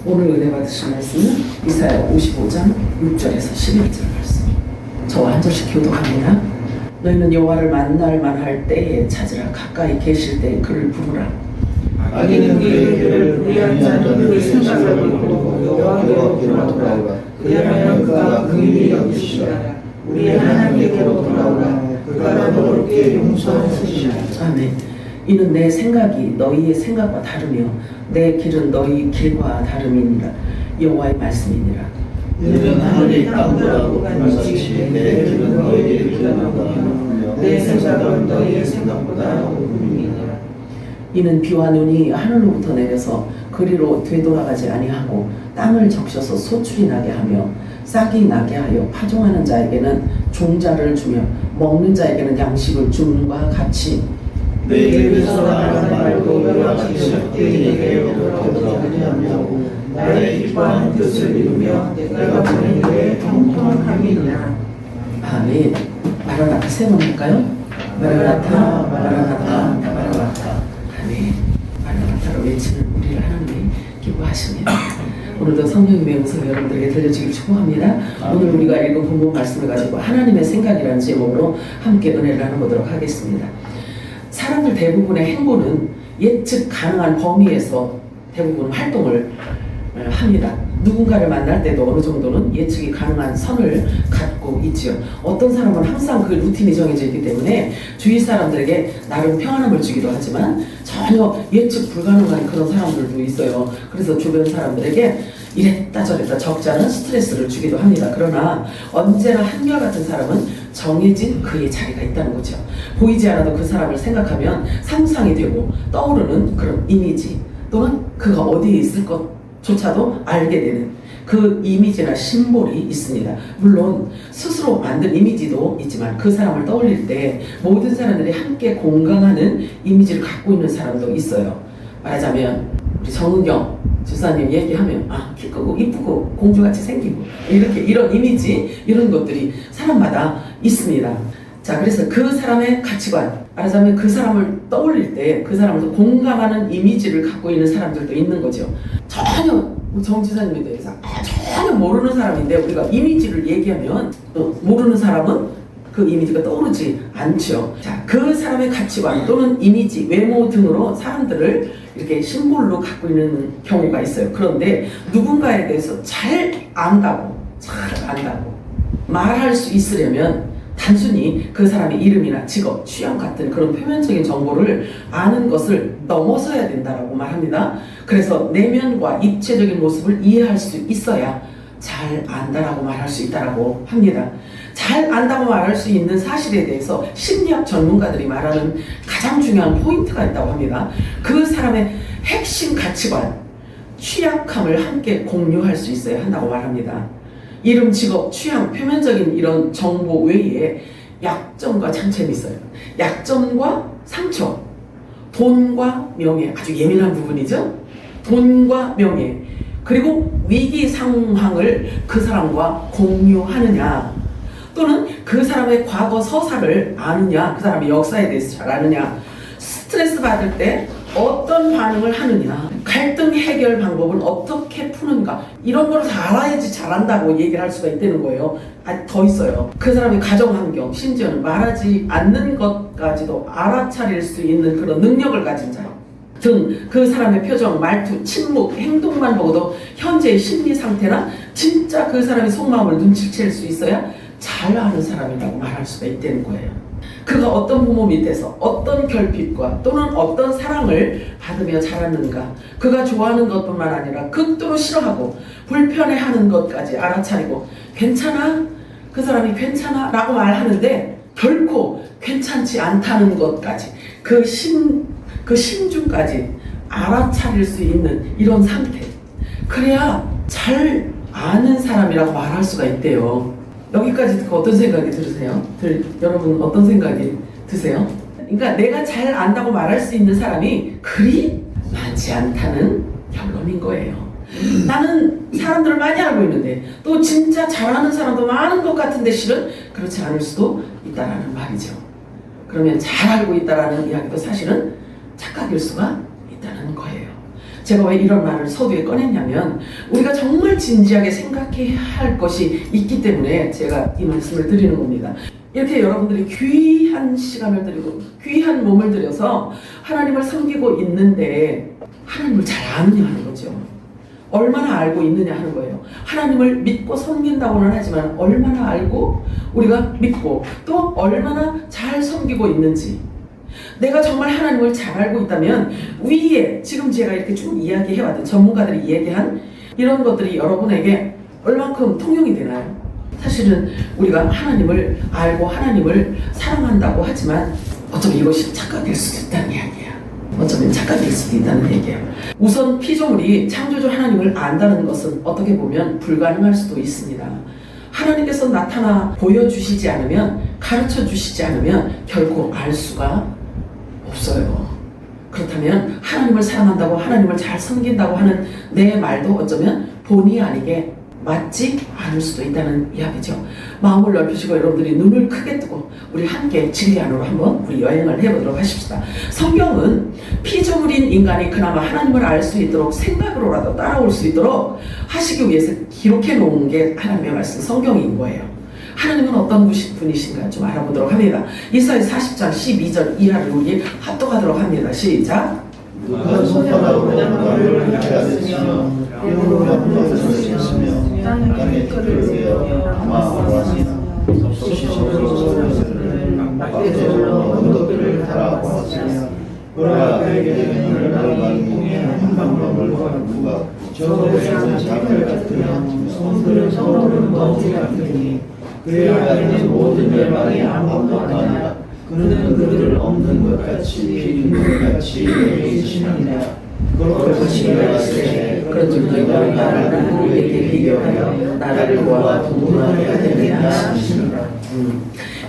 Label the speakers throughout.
Speaker 1: 오늘 은혜 받으실 말씀은 이사야 55장 6절에서 11절 말씀. 저와 한 절씩 교독합니다. 너희는 여호와를 만날 만할 때에 찾으라. 가까이 계실 때에 그를 부르라.
Speaker 2: 악인은 그의 길을 불의한 자는 그의 생각을 버리고 여호와께로 돌아오라. 그리하면 그가 긍휼히 여기시리라. 우리의 하나님께로 돌아오라. 그가 너희에게 용서하시리라.
Speaker 1: 아멘. 이는 내 생각이 너희의 생각과 다르며 내 길은 너희 길과 다름이니라. 여호와의 말씀이니라.
Speaker 2: 이는 하늘이 땅보다 높은 것이 내 길은 너희의 길보다 높으며 내 생각은 너희의 생각보다 높음이니라.
Speaker 1: 이는 비와 눈이 하늘로부터 내려서 그리로 되돌아가지 아니하고 땅을 적셔서 소출이 나게 하며 싹이 나게 하여 파종하는 자에게는 종자를 주며 먹는 자에게는 양식을 줌과 같이
Speaker 2: 내 입에서 나가는 말도 여호와께서 그에게 돌아오지 아니하고 나의 기뻐하는 뜻을 이루며 내가 보낸 일에 통통함이니라.
Speaker 1: 아멘. 마라나타 세 번 할까요? 마라나타, 마라나타, 마라나타. 아멘. 마라나타로 외치는 우리를 하나님이 기뻐하십니다. 오늘도 성령의 명성 여러분들에게 들려주길 축복합니다. 오늘 우리가 읽은 본문 말씀을 가지고 하나님의 생각이라는 제목으로 함께 은혜를 나눠보도록 하겠습니다. 사람들 대부분의 행보는 예측 가능한 범위에서 대부분 활동을 합니다. 누군가를 만날 때도 어느 정도는 예측이 가능한 선을 갖고 있지요. 어떤 사람은 항상 그 루틴이 정해져 있기 때문에 주위 사람들에게 나름 평안함을 주기도 하지만 전혀 예측 불가능한 그런 사람들도 있어요. 그래서 주변 사람들에게 이랬다 저랬다 적잖은 스트레스를 주기도 합니다. 그러나 언제나 한결같은 사람은 정해진 그의 자리가 있다는 거죠. 보이지 않아도 그 사람을 생각하면 상상이 되고 떠오르는 그런 이미지 또는 그가 어디에 있을 것조차도 알게 되는 그 이미지나 심볼이 있습니다. 물론 스스로 만든 이미지도 있지만 그 사람을 떠올릴 때 모든 사람들이 함께 공감하는 이미지를 갖고 있는 사람도 있어요. 말하자면 우리 정은경 집사님 얘기하면 키 크고 이쁘고 공주같이 생기고 이렇게 이런 이미지 이런 것들이 사람마다 있습니다. 자, 그래서 그 사람의 가치관 말하자면 그 사람을 떠올릴 때 그 사람을 공감하는 이미지를 갖고 있는 사람들도 있는 거죠. 전혀 정 지사님에 대해서 전혀 모르는 사람인데 우리가 이미지를 얘기하면 모르는 사람은 그 이미지가 떠오르지 않죠. 자, 그 사람의 가치관 또는 이미지, 외모 등으로 사람들을 이렇게 심볼로 갖고 있는 경우가 있어요. 그런데 누군가에 대해서 잘 안다고 말할 수 있으려면 단순히 그 사람의 이름이나 직업, 취향 같은 그런 표면적인 정보를 아는 것을 넘어서야 된다라고 말합니다. 그래서 내면과 입체적인 모습을 이해할 수 있어야 잘 안다라고 말할 수 있다라고 합니다. 잘 안다고 말할 수 있는 사실에 대해서 심리학 전문가들이 말하는 가장 중요한 포인트가 있다고 합니다. 그 사람의 핵심 가치관, 취약함을 함께 공유할 수 있어야 한다고 말합니다. 이름, 직업, 취향, 표면적인 이런 정보 외에 약점과 장점이 있어요. 약점과 상처, 돈과 명예, 아주 예민한 부분이죠. 돈과 명예, 그리고 위기 상황을 그 사람과 공유하느냐, 또는 그 사람의 과거 서사를 아느냐, 그 사람의 역사에 대해서 잘 아느냐, 스트레스 받을 때 어떤 반응을 하느냐, 갈등 해결 방법은 어떻게 푸는가, 이런 걸 다 알아야지 잘한다고 얘기를 할 수가 있다는 거예요. 더 있어요. 그 사람의 가정 환경, 심지어는 말하지 않는 것까지도 알아차릴 수 있는 그런 능력을 가진 사람 등, 그 사람의 표정, 말투, 침묵, 행동만 보고도 현재의 심리 상태나 진짜 그 사람의 속마음을 눈치챌 수 있어야 잘 아는 사람이라고 말할 수가 있다는 거예요. 그가 어떤 부모 밑에서 어떤 결핍과 또는 어떤 사랑을 받으며 자랐는가, 그가 좋아하는 것뿐만 아니라 극도로 싫어하고 불편해하는 것까지 알아차리고 괜찮아? 그 사람이 괜찮아? 라고 말하는데 결코 괜찮지 않다는 것까지 그 심중까지 알아차릴 수 있는 이런 상태, 그래야 잘 아는 사람이라고 말할 수가 있대요. 여기까지 듣고 어떤 생각이 들으세요? 여러분 어떤 생각이 드세요? 그러니까 내가 잘 안다고 말할 수 있는 사람이 그리 많지 않다는 결론인 거예요. 나는 사람들을 많이 알고 있는데 또 진짜 잘하는 사람도 많은 것 같은데 실은 그렇지 않을 수도 있다라는 말이죠. 그러면 잘 알고 있다라는 이야기도 사실은 착각일 수가 있다는 거예요. 제가 왜 이런 말을 서두에 꺼냈냐면 우리가 정말 진지하게 생각해야 할 것이 있기 때문에 제가 이 말씀을 드리는 겁니다. 이렇게 여러분들이 귀한 시간을 드리고 귀한 몸을 들여서 하나님을 섬기고 있는데 하나님을 잘 아느냐 하는 거죠. 얼마나 알고 있느냐 하는 거예요. 하나님을 믿고 섬긴다고는 하지만 얼마나 알고 우리가 믿고 또 얼마나 잘 섬기고 있는지, 내가 정말 하나님을 잘 알고 있다면 위에 지금 제가 이렇게 쭉 이야기해왔던 전문가들이 이야기한 이런 것들이 여러분에게 얼만큼 통용이 되나요? 사실은 우리가 하나님을 알고 하나님을 사랑한다고 하지만 어쩌면 이것이 착각일 수도 있다는 이야기야. 어쩌면 착각일 수도 있다는 얘기예요. 우선 피조물이 창조주 하나님을 안다는 것은 어떻게 보면 불가능할 수도 있습니다. 하나님께서 나타나 보여주시지 않으면, 가르쳐 주시지 않으면 결코 알 수가 없어요. 그렇다면 하나님을 사랑한다고 하나님을 잘 섬긴다고 하는 내 말도 어쩌면 본의 아니게 맞지 않을 수도 있다는 이야기죠. 마음을 넓히시고 여러분들이 눈을 크게 뜨고 우리 함께 진리 안으로 한번 우리 여행을 해보도록 하십시다. 성경은 피조물인 인간이 그나마 하나님을 알 수 있도록 생각으로라도 따라올 수 있도록 하시기 위해서 기록해 놓은 게 하나님의 말씀 성경인 거예요. 하나님은 어떤 분이신가 좀 알아보도록 합니다. 이사야 40장 12절 이하를 우리 합독하도록 합니다. 시작.
Speaker 2: 누가 손가락으로 나를 하였으며 뼈로 나무를 쳤으며 땅에 털을 베어 아마하시나 소시적으로 밖에서 언덕들을 달아보았으며 보라 그에게 눈을 날아가니 한 방울을 누가 저곳에서 작을 같으며 손들은 서울은 먼지 같으니 그의 안에는 모든 열망이 아무것도 아니라 그는 그를 없는 것 같이 있는 것 같이 계시느니라. 그것이 말세
Speaker 1: 그런 즉 너희가 나를 누구에게 비교하여 나를 보아 동물하게 하느냐 하시니라.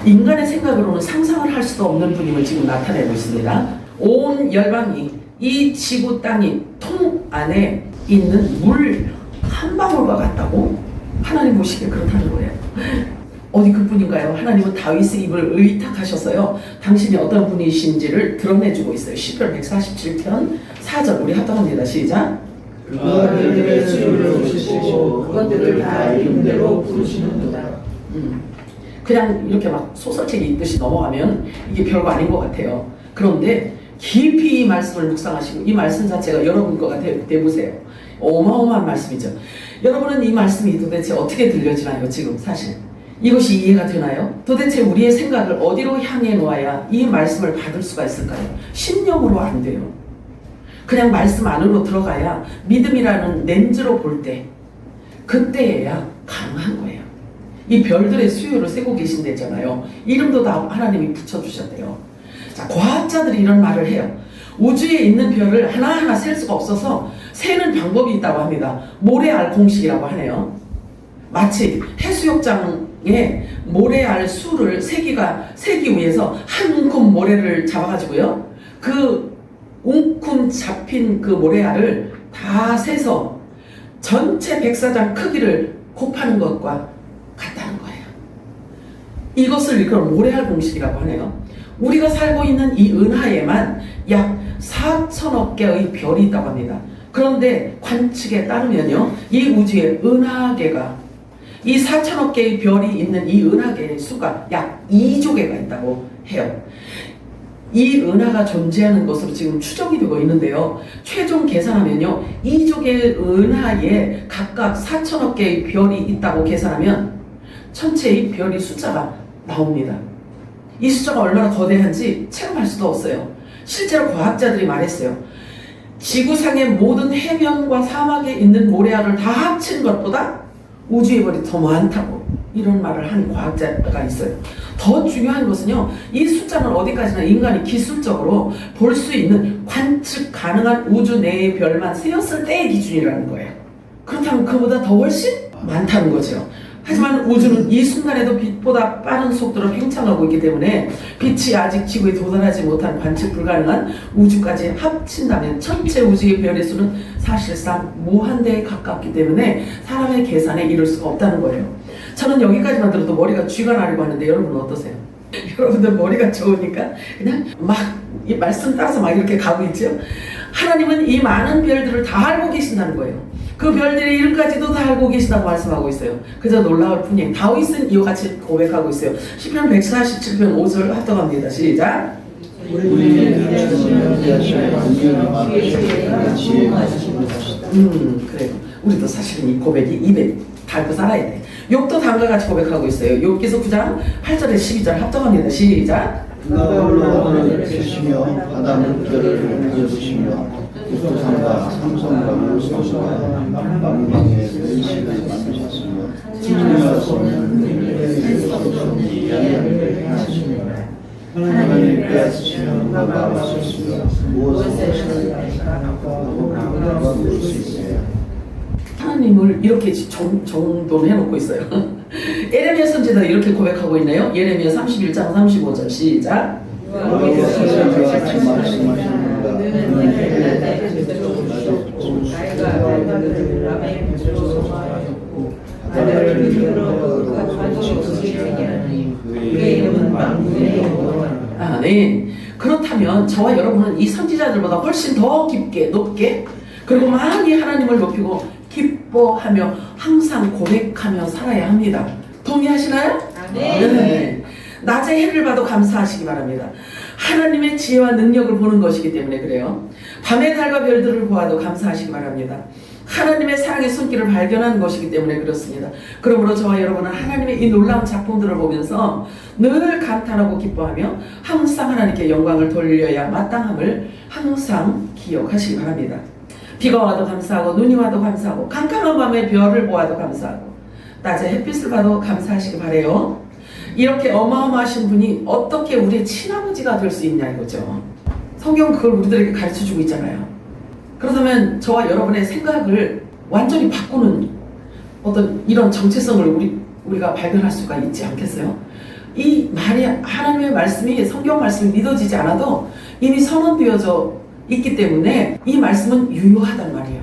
Speaker 1: 인간의 생각으로는 상상을 할 수도 없는 분임을 지금 나타내고 있습니다. 온 열방이 이 지구 땅이 통 안에 있는 물 한 방울과 같다고 하나님 보시기에 그렇다는 거예요. 어디 그뿐인가요? 하나님은 다윗의 입을 의탁하셔서요 당신이 어떤 분이신지를 드러내주고 있어요. 시편 147편 4절 우리 합독합니다. 시작.
Speaker 2: 그가 그들의 수를 주시고 그것들을 다 이름대로 부르시는도다.
Speaker 1: 그냥 이렇게 막 소설책 읽듯이 넘어가면 이게 별거 아닌 것 같아요. 그런데 깊이 이 말씀을 묵상하시고 이 말씀 자체가 여러분 거가 되보세요. 어마어마한 말씀이죠. 여러분은 이 말씀이 도대체 어떻게 들려지나요? 지금 사실 이것이 이해가 되나요? 도대체 우리의 생각을 어디로 향해 놓아야 이 말씀을 받을 수가 있을까요? 심령으로 안 돼요. 그냥 말씀 안으로 들어가야 믿음이라는 렌즈로 볼 때 그때야 가능한 거예요. 이 별들의 수요를 세고 계신대잖아요. 이름도 다 하나님이 붙여주셨대요. 자, 과학자들이 이런 말을 해요. 우주에 있는 별을 하나하나 셀 수가 없어서 세는 방법이 있다고 합니다. 모래알 공식이라고 하네요. 마치 해수욕장에 모래알 수를 세기 위해서 한 움큼 모래를 잡아가지고요. 그 움큼 잡힌 그 모래알을 다 세서 전체 백사장 크기를 곱하는 것과 같다는 거예요. 이것을 일컬어 모래알 공식이라고 하네요. 우리가 살고 있는 이 은하에만 약 4천억 개의 별이 있다고 합니다. 그런데 관측에 따르면요, 이 우주에 은하계가 이 4천억 개의 별이 있는 이 은하계의 수가 약 2조 개가 있다고 해요. 이 은하가 존재하는 것으로 지금 추정이 되고 있는데요. 최종 계산하면요, 2조 개의 은하에 각각 4천억 개의 별이 있다고 계산하면 전체의 별의 숫자가 나옵니다. 이 숫자가 얼마나 거대한지 체감할 수도 없어요. 실제로 과학자들이 말했어요. 지구상의 모든 해변과 사막에 있는 모래알을 다 합친 것보다 우주의 별이 더 많다고 이런 말을 한 과학자가 있어요. 더 중요한 것은요, 이 숫자는 어디까지나 인간이 기술적으로 볼 수 있는 관측 가능한 우주 내의 별만 세었을 때의 기준이라는 거예요. 그렇다면 그보다 더 훨씬 많다는 거죠. 하지만 우주는 이 순간에도 빛보다 빠른 속도로 팽창하고 있기 때문에 빛이 아직 지구에 도달하지 못한 관측 불가능한 우주까지 합친다면 전체 우주의 별의 수는 사실상 무한대에 가깝기 때문에 사람의 계산에 이를 수가 없다는 거예요. 저는 여기까지만 들어도 머리가 쥐가 나려고 하는데 여러분은 어떠세요? 여러분들 머리가 좋으니까 그냥 막 이 말씀 따라서 막 이렇게 가고 있죠. 하나님은 이 많은 별들을 다 알고 계신다는 거예요. 그 별들의 이름까지도 다 알고 계신다고 말씀하고 있어요. 그저 놀라울 뿐이에요. 다윗은 이와 같이 고백하고 있어요. 시편 147편 5절 합독합니다. 시작. 그래요. 우리도 사실은 이 고백이 입에 달고 살아야 돼. 욥도 다음과 같이 고백하고 있어요. 욥기서 9장 8절에 12절 합독합니다. 시작.
Speaker 2: 그가 흘러가는 주시며 바다 물결을 가져주시며 북두산과 삼성과 물소수가 망망의 멸시를 만드셨으며 찢어질 수 없는 이야기를 하시며 하나님이 빼앗으시며 누가 막을 수 있으며 무엇을 하고 물을 수 있어요.
Speaker 1: 하나님을 이렇게 정돈해 놓고 있어요. 예레미야 선지자 이렇게 고백하고 있네요. 예레미야 31장 35절 시작. 네. 그렇다면 저와 여러분은 이 선지자들보다 훨씬 더 깊게 높게 그리고 많이 하나님을 높이고 기뻐하며 항상 고백하며 살아야 합니다. 동의하시나요? 네. 낮에 해를 봐도 감사하시기 바랍니다. 하나님의 지혜와 능력을 보는 것이기 때문에 그래요. 밤에 달과 별들을 보아도 감사하시기 바랍니다. 하나님의 사랑의 손길을 발견하는 것이기 때문에 그렇습니다. 그러므로 저와 여러분은 하나님의 이 놀라운 작품들을 보면서 늘 감탄하고 기뻐하며 항상 하나님께 영광을 돌려야 마땅함을 항상 기억하시기 바랍니다. 비가 와도 감사하고 눈이 와도 감사하고 캄캄한 밤에 별을 보아도 감사하고 낮에 햇빛을 봐도 감사하시기 바래요. 이렇게 어마어마하신 분이 어떻게 우리의 친아버지가 될 수 있냐 이거죠. 성경은 그걸 우리들에게 가르쳐주고 있잖아요. 그렇다면 저와 여러분의 생각을 완전히 바꾸는 어떤 이런 정체성을 우리가 발견할 수가 있지 않겠어요? 이 말이 하나님의 말씀이 성경 말씀이 믿어지지 않아도 이미 선언되어져 있기 때문에 이 말씀은 유효하단 말이에요.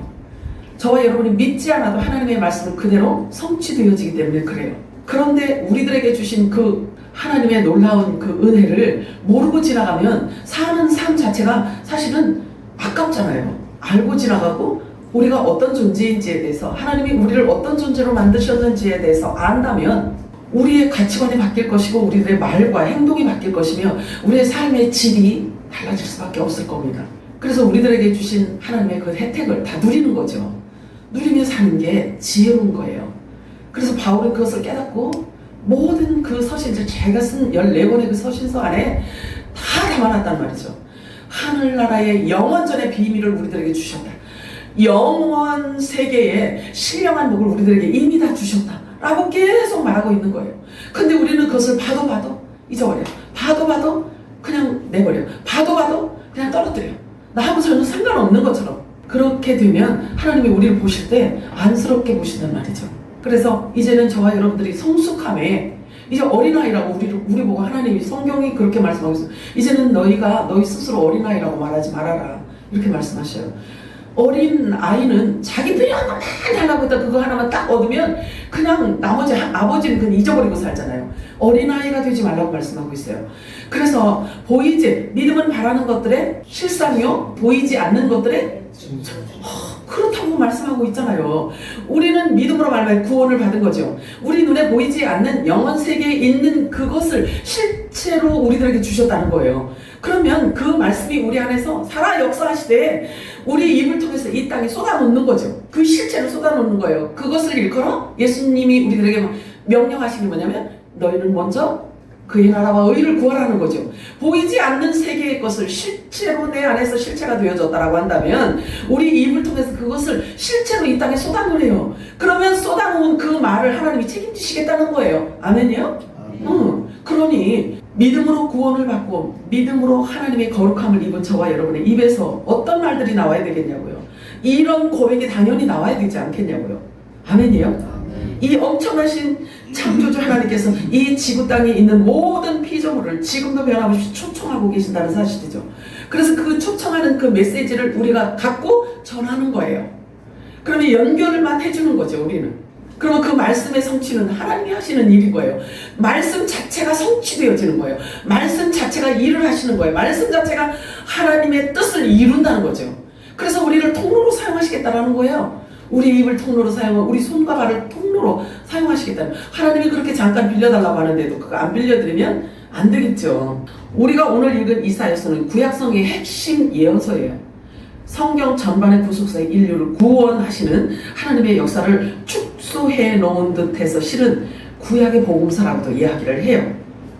Speaker 1: 저와 여러분이 믿지 않아도 하나님의 말씀은 그대로 성취되어지기 때문에 그래요. 그런데 우리들에게 주신 그 하나님의 놀라운 그 은혜를 모르고 지나가면 사는 삶 자체가 사실은 아깝잖아요. 알고 지나가고 우리가 어떤 존재인지에 대해서 하나님이 우리를 어떤 존재로 만드셨는지에 대해서 안다면 우리의 가치관이 바뀔 것이고 우리들의 말과 행동이 바뀔 것이며 우리의 삶의 질이 달라질 수밖에 없을 겁니다. 그래서 우리들에게 주신 하나님의 그 혜택을 다 누리는 거죠. 누리며 사는 게 지혜로운 거예요. 그래서 바울은 그것을 깨닫고 모든 그 서신들 제가 쓴 14권의 그 서신서 안에 다 담아놨단 말이죠. 하늘나라의 영원전의 비밀을 우리들에게 주셨다. 영원 세계의 신령한 복을 우리들에게 이미 다 주셨다. 라고 계속 말하고 있는 거예요. 근데 우리는 그것을 봐도 잊어버려요. 봐도 그냥 내버려요. 봐도 그냥 떨어뜨려요. 나하고 전혀 상관없는 것처럼. 그렇게 되면 하나님이 우리를 보실 때 안쓰럽게 보신단 말이죠. 그래서 이제는 저와 여러분들이 성숙함에 이제 어린아이라고 우리 보고 하나님이 성경이 그렇게 말씀하고 있어요. 이제는 너희 스스로 어린아이라고 말하지 말아라. 이렇게 말씀하셔요. 어린 아이는 자기 필요한 것만 하려고 했다 그거 하나만 딱 얻으면 그냥 나머지 아버지는 그냥 잊어버리고 살잖아요. 어린아이가 되지 말라고 말씀하고 있어요. 그래서 믿음은 바라는 것들의 실상이요 보이지 않는 것들의 그렇다고 말씀하고 있잖아요. 우리는 믿음으로 말미암아 구원을 받은 거죠. 우리 눈에 보이지 않는 영원 세계에 있는 그것을 실체로 우리들에게 주셨다는 거예요. 그러면 그 말씀이 우리 안에서 살아 역사하시되 우리 입을 통해서 이 땅에 쏟아놓는 거죠. 그 실체를 쏟아놓는 거예요. 그것을 일컬어 예수님이 우리들에게 명령하신 게 뭐냐면 너희는 먼저 그의 나라와 의를 구하라는 거죠. 보이지 않는 세계의 것을 실제로 내 안에서 실체가 되어졌다라고 한다면 우리 입을 통해서 그것을 실제로 이 땅에 쏟아놓으래요. 그러면 쏟아놓은 그 말을 하나님이 책임지시겠다는 거예요. 아멘이요? 그러니 믿음으로 구원을 받고 믿음으로 하나님의 거룩함을 입은 저와 여러분의 입에서 어떤 말들이 나와야 되겠냐고요. 이런 고백이 당연히 나와야 되지 않겠냐고요. 아멘이요? 이 엄청나신 창조주 하나님께서 이 지구 땅에 있는 모든 피조물을 지금도 변함없이 초청하고 계신다는 사실이죠. 그래서 그 초청하는 그 메시지를 우리가 갖고 전하는 거예요. 그러면 연결만 해주는 거죠. 우리는 그러면 그 말씀의 성취는 하나님이 하시는 일인 거예요. 말씀 자체가 성취되어지는 거예요. 말씀 자체가 일을 하시는 거예요. 말씀 자체가 하나님의 뜻을 이룬다는 거죠. 그래서 우리를 통로로 사용하시겠다라는 거예요. 우리 입을 통로로 사용하고 우리 손과 발을 통로로 사용하시겠다는, 하나님이 그렇게 잠깐 빌려달라고 하는데도 그거 안 빌려드리면 안 되겠죠. 우리가 오늘 읽은 이사야서는 구약성의 핵심 예언서예요. 성경 전반의 구속사의 인류를 구원하시는 하나님의 역사를 축소해 놓은 듯해서 실은 구약의 복음서라고도 이야기를 해요.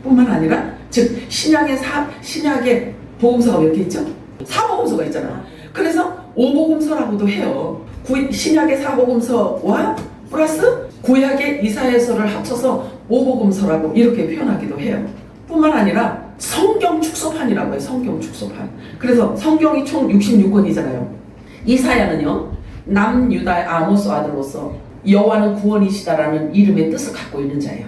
Speaker 1: 뿐만 아니라 즉 신약의 복음서가 몇 개 있죠? 4복음서가 있잖아. 그래서 5복음서라고도 해요. 신약의 4복음서와 플러스 구약의 이사야서를 합쳐서 5복음서라고 이렇게 표현하기도 해요. 뿐만 아니라 성경 축소판이라고 해요. 성경 축소판. 그래서 성경이 총 66권이잖아요. 이사야는요, 남유다의 아모스 아들로서 여호와는 구원이시다라는 이름의 뜻을 갖고 있는 자예요.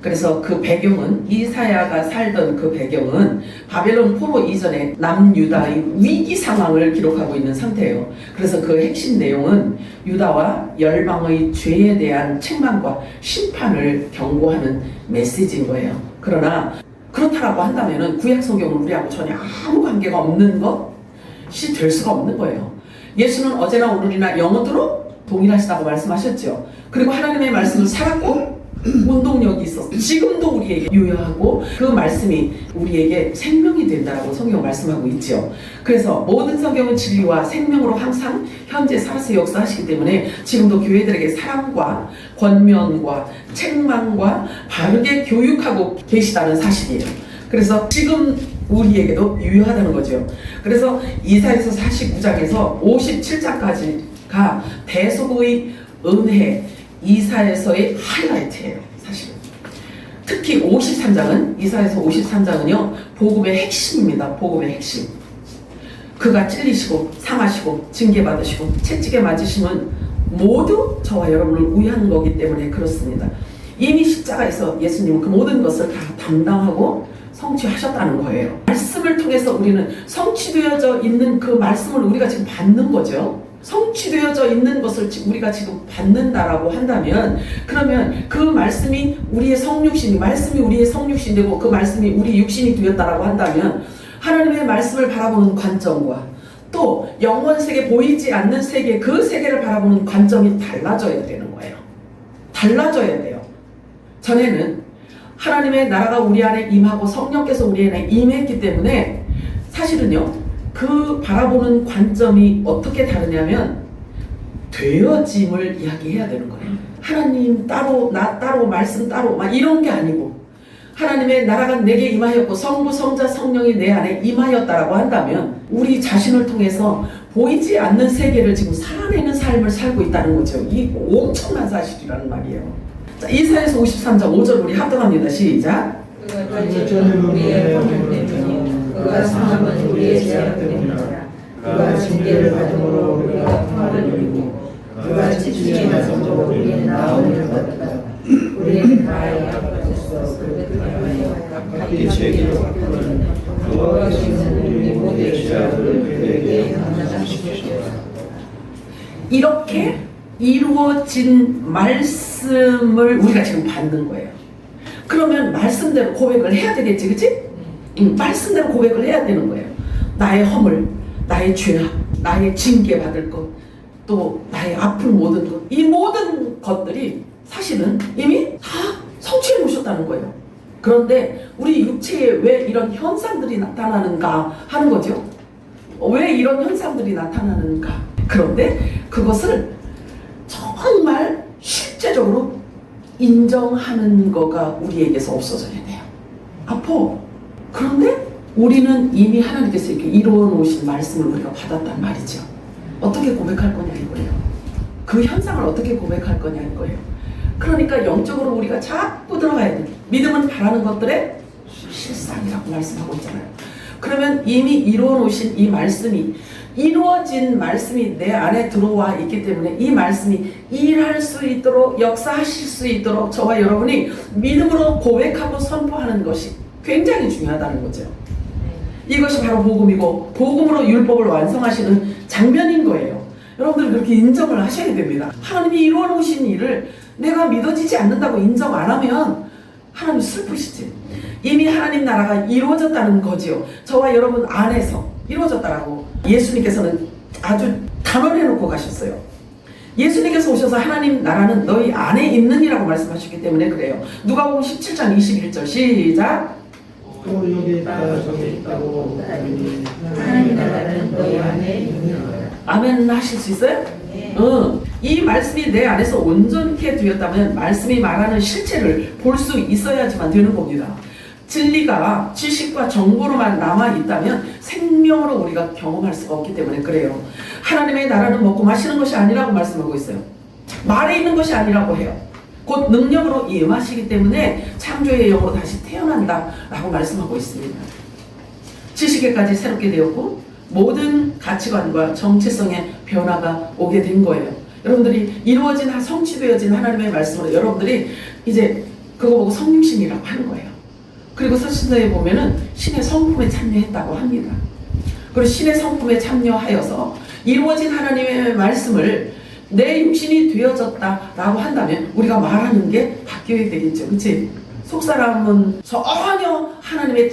Speaker 1: 그래서 그 배경은, 이사야가 살던 그 배경은 바벨론 포로 이전에 남유다의 위기 상황을 기록하고 있는 상태예요. 그래서 그 핵심 내용은 유다와 열방의 죄에 대한 책망과 심판을 경고하는 메시지인 거예요. 그러나 그렇다라고 한다면은 구약 성경은 우리하고 전혀 아무 관계가 없는 것이 될 수가 없는 거예요. 예수는 어제나 오늘이나 영원토록 동일하시다고 말씀하셨죠. 그리고 하나님의 말씀을 살았고 운동력이 있었어. 지금도 우리에게 유효하고 그 말씀이 우리에게 생명이 된다라고 성경 말씀하고 있죠. 그래서 모든 성경은 진리와 생명으로 항상 현재 살아서 역사하시기 때문에 지금도 교회들에게 사랑과 권면과 책망과 바르게 교육하고 계시다는 사실이에요. 그래서 지금 우리에게도 유효하다는 거죠. 그래서 이사야서 49장에서 57장까지가 대속의 은혜, 이사야서의 하이라이트예요. 사실은 특히 53장은, 이사야서 53장은요 복음의 핵심입니다. 복음의 핵심. 그가 찔리시고 상하시고 징계받으시고 채찍에 맞으시면 모두 저와 여러분을 위한 거기 때문에 그렇습니다. 이미 십자가에서 예수님은 그 모든 것을 다 담당하고 성취하셨다는 거예요. 말씀을 통해서 우리는 성취되어져 있는 그 말씀을 우리가 지금 받는 거죠. 성취되어져 있는 것을 우리가 지금 받는다라고 한다면, 그러면 그 말씀이 우리의 성육신이, 말씀이 우리의 성육신이 되고 그 말씀이 우리 육신이 되었다라고 한다면 하나님의 말씀을 바라보는 관점과 또 영원 세계, 보이지 않는 세계, 그 세계를 바라보는 관점이 달라져야 되는 거예요. 달라져야 돼요. 전에는 하나님의 나라가 우리 안에 임하고 성령께서 우리 안에 임했기 때문에 사실은요 그 바라보는 관점이 어떻게 다르냐면 되어짐을 이야기해야 되는 거예요. 하나님 따로, 나 따로, 말씀 따로 막 이런 게 아니고 하나님의 나라가 내게 임하였고 성부, 성자, 성령이 내 안에 임하였다라고 한다면 우리 자신을 통해서 보이지 않는 세계를 지금 살아내는 삶을 살고 있다는 거죠. 이 엄청난 사실이라는 말이에요. 자, 이사야서 53장 5절 우리 합독합니다. 시작.
Speaker 3: 그가 상함은 우리의 죄악 때문이라. 그가 징계를 받음으로 우리가 평화를 누리고 그가 찢기게 맞음으로 우리는 나음을 받았다. 우리는 다 약하였어. 그를 각기 죄기로 바꾸는 그와 계시는 우리 모두의 죄악을 그에게 감당하시옵소서.
Speaker 1: 이렇게 이루어진 말씀을 우리가 지금 받는 거예요. 그러면 말씀대로 고백을 해야 되겠지, 그치? 말씀대로 고백을 해야 되는 거예요. 나의 허물, 나의 죄악, 나의 징계받을 것, 또 나의 아픈 모든 것, 이 모든 것들이 사실은 이미 다 성취해 놓으셨다는 거예요. 그런데 우리 육체에 왜 이런 현상들이 나타나는가 하는 거죠. 왜 이런 현상들이 나타나는가. 그런데 그것을 정말 실제적으로 인정하는 거가 우리에게서 없어져야 돼요. 아파. 그런데 우리는 이미 하나님께서 이렇게 이루어 놓으신 말씀을 우리가 받았단 말이죠. 어떻게 고백할 거냐 이거예요. 그 현상을 어떻게 고백할 거냐 이거예요. 그러니까 영적으로 우리가 자꾸 들어가야 돼. 믿음은 바라는 것들의 실상이라고 말씀하고 있잖아요. 그러면 이미 이루어 놓으신 이 말씀이, 이루어진 말씀이 내 안에 들어와 있기 때문에 이 말씀이 일할 수 있도록, 역사하실 수 있도록 저와 여러분이 믿음으로 고백하고 선포하는 것이 굉장히 중요하다는 거죠. 이것이 바로 복음이고 복음으로 율법을 완성하시는 장면인 거예요. 여러분들 그렇게 인정을 하셔야 됩니다. 하나님이 이루어 놓으신 일을 내가 믿어지지 않는다고 인정 안 하면 하나님 슬프시지. 이미 하나님 나라가 이루어졌다는 거지요. 저와 여러분 안에서 이루어졌다라고 예수님께서는 아주 단언해놓고 가셨어요. 예수님께서 오셔서 하나님 나라는 너희 안에 있느니라고 말씀하셨기 때문에 그래요. 누가복음 17장 21절 시작.
Speaker 2: 또 여기 있다 저기 있다고
Speaker 3: 하나님 나라는 너희 안에 있느니라.
Speaker 1: 아멘 하실 수 있어요?
Speaker 3: 네.
Speaker 1: 이 말씀이 내 안에서 온전케 되었다면 말씀이 말하는 실체를 볼 수 있어야지만 되는 겁니다. 진리가 지식과 정보로만 남아있다면 생명으로 우리가 경험할 수가 없기 때문에 그래요. 하나님의 나라는 먹고 마시는 것이 아니라고 말씀하고 있어요. 말에 있는 것이 아니라고 해요. 곧 능력으로 임하시기 때문에 창조의 영으로 다시 태어난다 라고 말씀하고 있습니다. 지식에까지 새롭게 되었고 모든 가치관과 정체성의 변화가 오게 된 거예요. 여러분들이 이루어진 성취되어진 하나님의 말씀으로 여러분들이 이제 그거 보고 성육신이라고 하는 거예요. 그리고 서신서에 보면은 신의 성품에 참여했다고 합니다. 그리고 신의 성품에 참여하여서 이루어진 하나님의 말씀을 내 육신이 되어졌다라고 한다면 우리가 말하는 게 바뀌어야 되겠죠. 그렇지? 속사람은 전혀 하나님의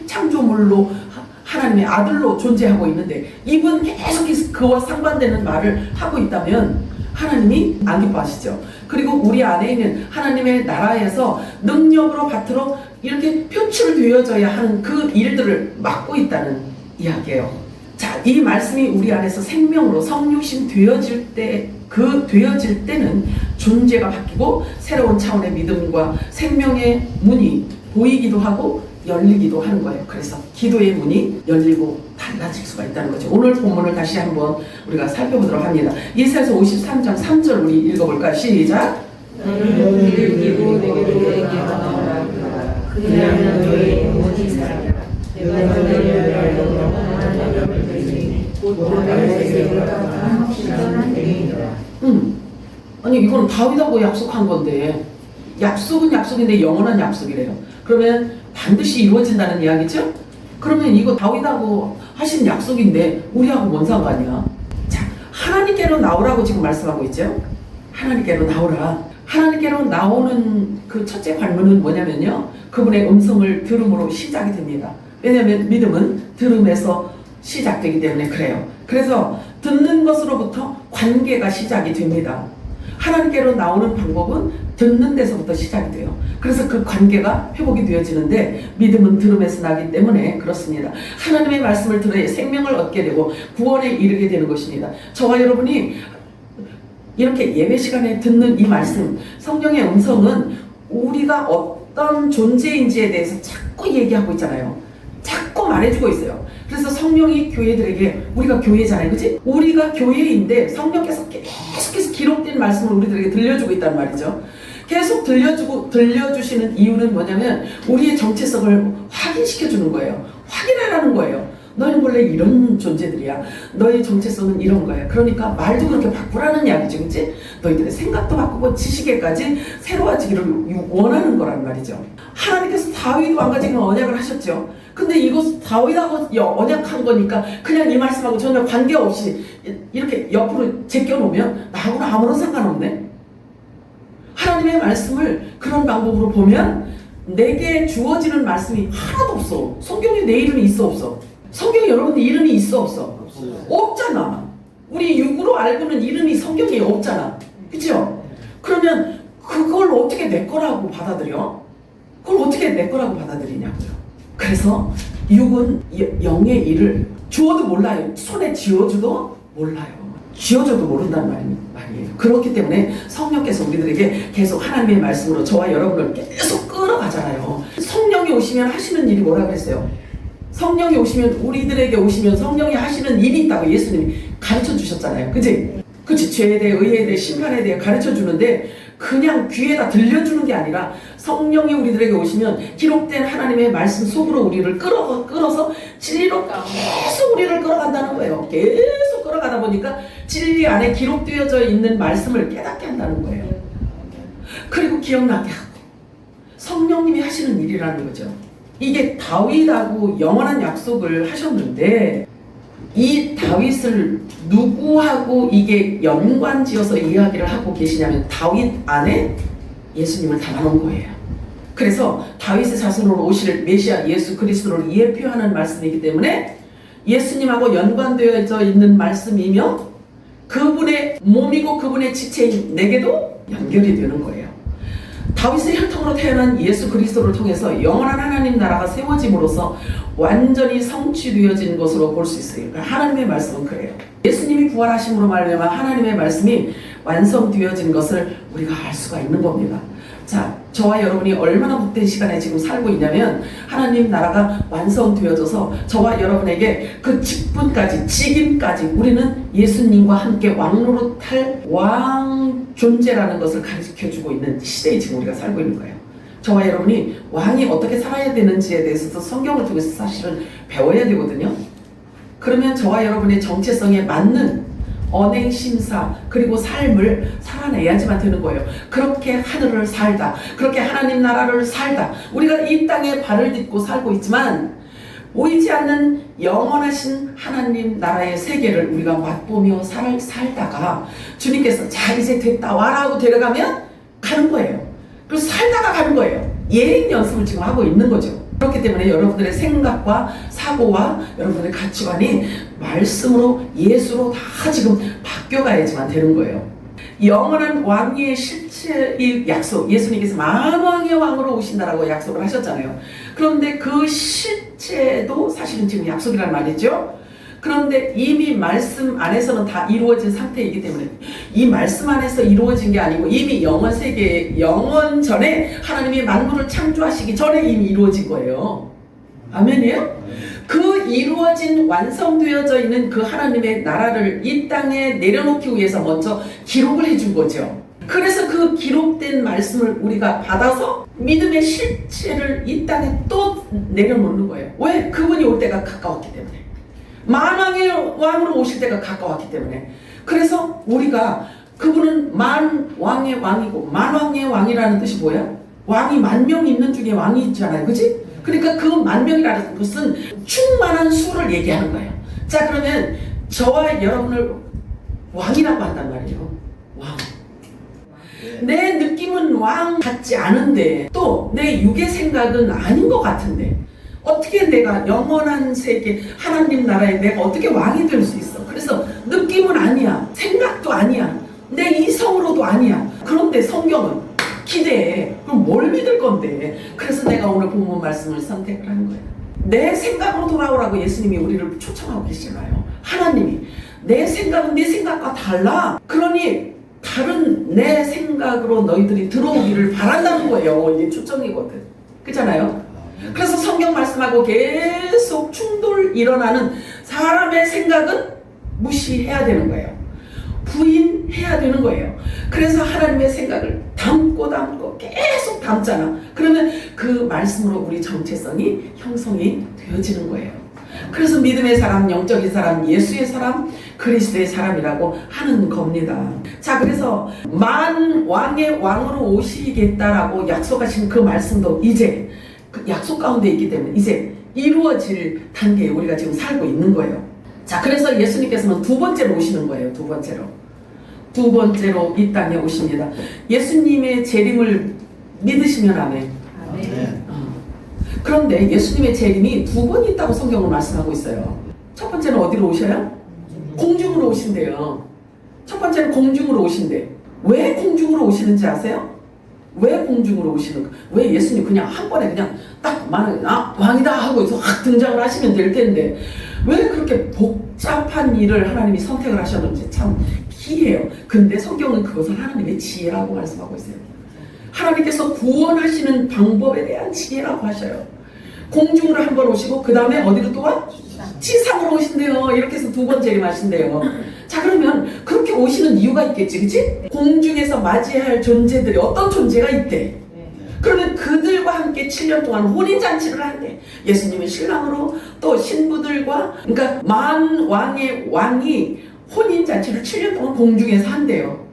Speaker 1: 창조물로 하나님의 아들로 존재하고 있는데 이분 계속 그와 상반되는 말을 하고 있다면 하나님이 안 기뻐하시죠. 그리고 우리 안에 있는 하나님의 나라에서 능력으로 밭으로 이렇게 표출되어져야 하는 그 일들을 맡고 있다는 이야기예요. 자, 이 말씀이 우리 안에서 생명으로 성육신 되어질 때, 되어질 때는 존재가 바뀌고 새로운 차원의 믿음과 생명의 문이 보이기도 하고 열리기도 하는 거예요. 그래서 기도의 문이 열리고 달라질 수가 있다는 거죠. 오늘 본문을 다시 한번 우리가 살펴보도록 합니다. 이사야서 53장 3절 우리 읽어볼까요? 시작.
Speaker 3: 너는 길을 이고 내게로 나오라. 그리하면 너희 모든 사람 내가 너희를 영원한 영광을 드리니 곧 나의 세계가 확실한 되리니라.
Speaker 1: 아니 이건 다윗하고 약속한 건데 약속은 약속인데 영원한 약속이래요. 그러면 반드시 이루어진다는 이야기죠? 그러면 이거 다윗하고 하신 약속인데 우리하고 뭔 상관이야? 자, 하나님께로 나오라고 지금 말씀하고 있죠? 하나님께로 나오라. 하나님께로 나오는 그 첫째 관문은 뭐냐면요, 그분의 음성을 들음으로 시작이 됩니다. 왜냐하면 믿음은 들음에서 시작되기 때문에 그래요. 그래서 듣는 것으로부터 관계가 시작이 됩니다. 하나님께로 나오는 방법은 듣는 데서부터 시작이 돼요. 그래서 그 관계가 회복이 되어지는데 믿음은 들음에서 나기 때문에 그렇습니다. 하나님의 말씀을 들어야 생명을 얻게 되고 구원에 이르게 되는 것입니다. 저와 여러분이 이렇게 예배 시간에 듣는 이 말씀, 성경의 음성은 우리가 어떤 존재인지에 대해서 자꾸 얘기하고 있잖아요. 자꾸 말해주고 있어요. 그래서 성령이 교회들에게, 우리가 교회잖아요, 그치? 우리가 교회인데 성령께서 계속해서 기록된 말씀을 우리들에게 들려주고 있단 말이죠. 계속 들려주시는 이유는 뭐냐면 우리의 정체성을 확인시켜주는 거예요. 확인하라는 거예요. 너희는 원래 이런 존재들이야. 너의 정체성은 이런 거야. 그러니까 말도 그렇게 바꾸라는 이야기죠, 그치? 너희들의 생각도 바꾸고 지식에까지 새로워지기를 원하는 거란 말이죠. 하나님께서 다윗 왕과 지금 언약을 하셨죠. 근데 이거 다윗하고 언약한 거니까 그냥 이 말씀하고 전혀 관계없이 이렇게 옆으로 제껴놓으면 나하고는 아무런 상관없네. 하나님의 말씀을 그런 방법으로 보면 내게 주어지는 말씀이 하나도 없어. 성경에 내 이름이 있어 없어? 성경에 여러분들 이름이 있어 없어? 없잖아. 우리 육으로 알고는 이름이 성경에 없잖아. 그죠? 그러면 그걸 어떻게 내 거라고 받아들여? 그걸 어떻게 내 거라고 받아들이냐고요. 그래서 육은 영의 일을 주어도 몰라요. 손에 쥐어줘도 몰라요. 쥐어줘도 모른다는 말이에요. 그렇기 때문에 성령께서 우리들에게 계속 하나님의 말씀으로 저와 여러분을 계속 끌어가잖아요. 성령이 오시면 하시는 일이 뭐라 그랬어요? 성령이 오시면, 우리들에게 오시면 성령이 하시는 일이 있다고 예수님이 가르쳐 주셨잖아요. 그치? 그치? 죄에 대해, 의에 대해, 심판에 대해 가르쳐 주는데 그냥 귀에다 들려주는 게 아니라 성령이 우리들에게 오시면 기록된 하나님의 말씀 속으로 우리를 끌어서 진리로 계속 우리를 끌어간다는 거예요. 계속 끌어가다 보니까 진리 안에 기록되어져 있는 말씀을 깨닫게 한다는 거예요. 그리고 기억나게 하고 성령님이 하시는 일이라는 거죠. 이게 다윗하고 영원한 약속을 하셨는데 이 다윗을 누구하고 이게 연관지어서 이야기를 하고 계시냐면 다윗 안에 예수님을 담아놓은 거예요. 그래서 다윗의 자손으로 오실 메시아 예수 그리스도를 예표하는 말씀이기 때문에 예수님하고 연관되어져 있는 말씀이며 그분의 몸이고 그분의 지체인 내게도 연결이 되는 거예요. 다윗의 혈통으로 태어난 예수 그리스도를 통해서 영원한 하나님 나라가 세워짐으로써 완전히 성취되어진 것으로 볼 수 있어요. 그러니까 하나님의 말씀은 그래요. 예수님이 부활하심으로 말미암아 하나님의 말씀이 완성되어진 것을 우리가 알 수가 있는 겁니다. 자, 저와 여러분이 얼마나 복된 시간에 지금 살고 있냐면 하나님 나라가 완성되어져서 저와 여러분에게 그 직분까지 직임까지 우리는 예수님과 함께 왕노릇할 왕 존재라는 것을 가르쳐주고 있는 시대에 지금 우리가 살고 있는 거예요. 저와 여러분이 왕이 어떻게 살아야 되는지에 대해서도 성경을 통해서 사실은 배워야 되거든요. 그러면 저와 여러분의 정체성에 맞는 언행, 심사, 그리고 삶을 살아내야지만 되는 거예요. 그렇게 하늘을 살다, 그렇게 하나님 나라를 살다, 우리가 이 땅에 발을 딛고 살고 있지만 보이지 않는 영원하신 하나님 나라의 세계를 우리가 맛보며 살다가 주님께서 자 이제 됐다 와라고 데려가면 가는 거예요. 그래서 살다가 가는 거예요. 예행 연습을 지금 하고 있는 거죠. 그렇기 때문에 여러분들의 생각과 사고와 여러분들의 가치관이 말씀으로 예수로 다 지금 바뀌어가야지만 되는 거예요. 영원한 왕위의 실체의 약속, 예수님께서 만왕의 왕으로 오신다라고 약속을 하셨잖아요. 그런데 그 실체도 사실은 지금 약속이란 말이죠. 그런데 이미 말씀 안에서는 다 이루어진 상태이기 때문에 이 말씀 안에서 이루어진 게 아니고 이미 영원 세계, 영원 전에 하나님이 만물을 창조하시기 전에 이미 이루어진 거예요. 아멘이에요? 그 이루어진 완성되어져 있는 그 하나님의 나라를 이 땅에 내려놓기 위해서 먼저 기록을 해준 거죠. 그래서 그 기록된 말씀을 우리가 받아서 믿음의 실체를 이 땅에 또 내려놓는 거예요. 왜? 그분이 올 때가 가까웠기 때문에. 만왕의 왕으로 오실 때가 가까웠기 때문에. 그래서 우리가 그분은 만왕의 왕이고, 만왕의 왕이라는 뜻이 뭐야? 왕이 10,000명 있는 중에 왕이 있잖아요. 그치? 그러니까 그 10,000명이라는 것은 충만한 수를 얘기하는 거예요. 자, 그러면 저와 여러분을 왕이라고 한단 말이에요. 왕. 내 느낌은 왕 같지 않은데 또 내 육의 생각은 아닌 것 같은데 어떻게 내가 영원한 세계 하나님 나라에 내가 어떻게 왕이 될 수 있어? 그래서 느낌은 아니야, 생각도 아니야, 내 이성으로도 아니야. 그런데 성경은 기대해. 그럼 뭘 믿을 건데? 그래서 내가 오늘 본문 말씀을 선택을 하는 거예요. 내 생각으로 돌아오라고 예수님이 우리를 초청하고 계시잖아요. 하나님이 내 생각은 네 생각과 달라. 그러니 다른 내 생각으로 너희들이 들어오기를 바란다는 거예요. 이게 초청이거든. 그렇잖아요? 그래서 성경 말씀하고 계속 충돌 일어나는 사람의 생각은 무시해야 되는 거예요. 부인해야 되는 거예요. 그래서 하나님의 생각을 담고 계속 담잖아. 그러면 그 말씀으로 우리 정체성이 형성이 되어지는 거예요. 그래서 믿음의 사람, 영적인 사람, 예수의 사람, 그리스도의 사람이라고 하는 겁니다. 자, 그래서 만왕의 왕으로 오시겠다라고 약속하신 그 말씀도 이제 그 약속 가운데 있기 때문에 이제 이루어질 단계에 우리가 지금 살고 있는 거예요. 자, 그래서 예수님께서는 두 번째로 오시는 거예요. 두 번째로 이 땅에 오십니다. 예수님의 재림을 믿으시면 아멘.
Speaker 3: 아멘.
Speaker 1: 그런데 예수님의 재림이 두 번 있다고 성경은 말씀하고 있어요. 첫 번째는 어디로 오셔요? 공중으로 오신대요. 첫 번째는 공중으로 오신대. 왜 공중으로 오시는지 아세요? 왜 공중으로 오시는가? 왜 예수님 그냥 한 번에 그냥 딱 왕이다 하고 확 등장을 하시면 될 텐데 왜 그렇게 복잡한 일을 하나님이 선택을 하셨는지 참 희해요. 근데 성경은 그것을 하나님의 지혜라고 말씀하고 있어요. 하나님께서 구원하시는 방법에 대한 지혜라고 하셔요. 공중으로 한 번 오시고 그 다음에 어디로 또 와? 지상으로 오신대요. 이렇게 해서 두 번 재림하신대요. 자, 그러면 그렇게 오시는 이유가 있겠지, 그치? 공중에서 맞이할 존재들이 어떤 존재가 있대. 그러면 그들과 함께 7년 동안 혼인잔치를 한대. 예수님은 신랑으로 또 신부들과, 그러니까 만왕의 왕이 혼인잔치를 7년 동안 공중에서 한대요.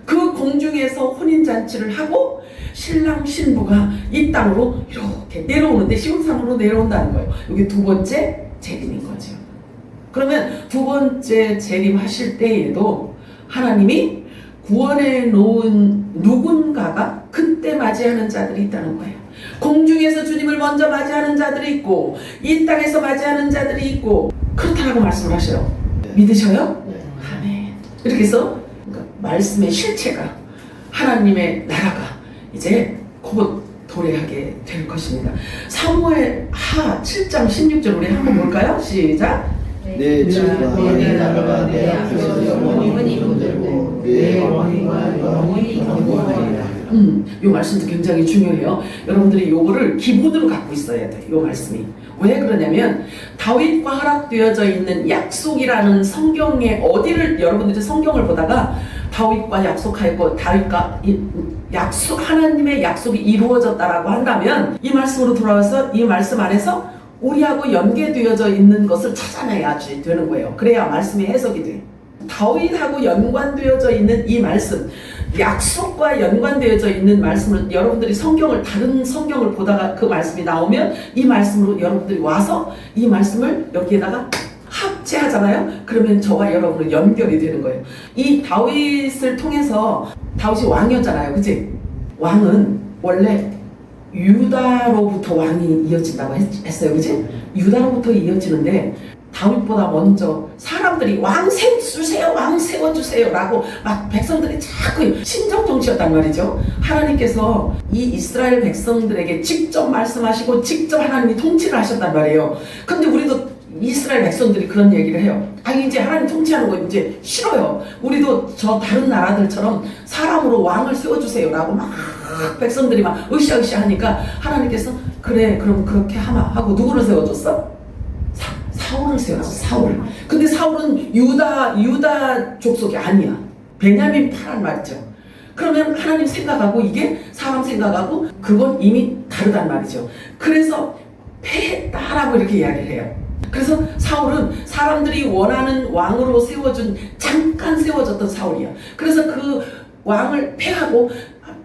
Speaker 1: 그 공중에서 혼인잔치를 하고 신랑 신부가 이 땅으로 이렇게 내려오는데 시온산으로 내려온다는 거예요. 이게 두 번째 재림인 거죠. 그러면 두 번째 재림하실 때에도 하나님이 구원해 놓은 누군가가 그때 맞이하는 자들이 있다는 거예요. 공중에서 주님을 먼저 맞이하는 자들이 있고 이 땅에서 맞이하는 자들이 있고 그렇다라고 말씀을 하셔요. 믿으셔요? 아멘. 이렇게 해서 말씀의 실체가 하나님의 나라가 이제 곧 도래하게 될 것입니다. 사무엘 하 7장 16절 우리 한번 볼까요? 시작.
Speaker 2: 내 집과 내 나라가 내 앞에서 영원히 존재고 내 왕과 영원히 경고하리라.
Speaker 1: 이 말씀도 굉장히 중요해요. 여러분들이 요거를 기본으로 갖고 있어야 돼. 요 말씀이. 왜 그러냐면 다윗과 허락되어져 있는 약속이라는 성경에 어디를 여러분들이 성경을 보다가 다윗과 약속하였고 다윗과 하나님의 약속이 이루어졌다라고 한다면 이 말씀으로 돌아와서 이 말씀 안에서 우리하고 연계되어져 있는 것을 찾아내야지 되는 거예요. 그래야 말씀이 해석이 돼. 다윗하고 연관되어져 있는 이 말씀, 약속과 연관되어져 있는 말씀을 여러분들이 다른 성경을 보다가 그 말씀이 나오면 이 말씀으로 여러분들이 와서 이 말씀을 여기에다가 합체하잖아요. 그러면 저와 여러분은 연결이 되는 거예요. 이 다윗을 통해서 다윗이 왕이었잖아요. 그치? 왕은 원래 유다로부터 왕이 이어진다고 했어요. 그치? 유다로부터 이어지는데 다윗보다 먼저 사람들이 왕 세워주세요, 왕 세워주세요 라고 막 백성들이 자꾸 신정정치였단 말이죠. 하나님께서 이 이스라엘 백성들에게 직접 말씀하시고 직접 하나님이 통치를 하셨단 말이에요. 근데 우리도 이스라엘 백성들이 그런 얘기를 해요. 이제 하나님 통치하는 거 이제 싫어요. 우리도 저 다른 나라들처럼 사람으로 왕을 세워주세요 라고 막 백성들이 막 으쌰으쌰 하니까 하나님께서 그래 그럼 그렇게 하고 누구를 세워줬어? 사울을 세웠어. 사울. 근데 사울은 유다 족속이 아니야. 베냐민 파란 말이죠. 그러면 하나님 생각하고 이게 사람 생각하고 그건 이미 다르단 말이죠. 그래서 패했다라고 이렇게 이야기를 해요. 그래서 사울은 사람들이 원하는 왕으로 잠깐 세워졌던 사울이야. 그래서 그 왕을 패하고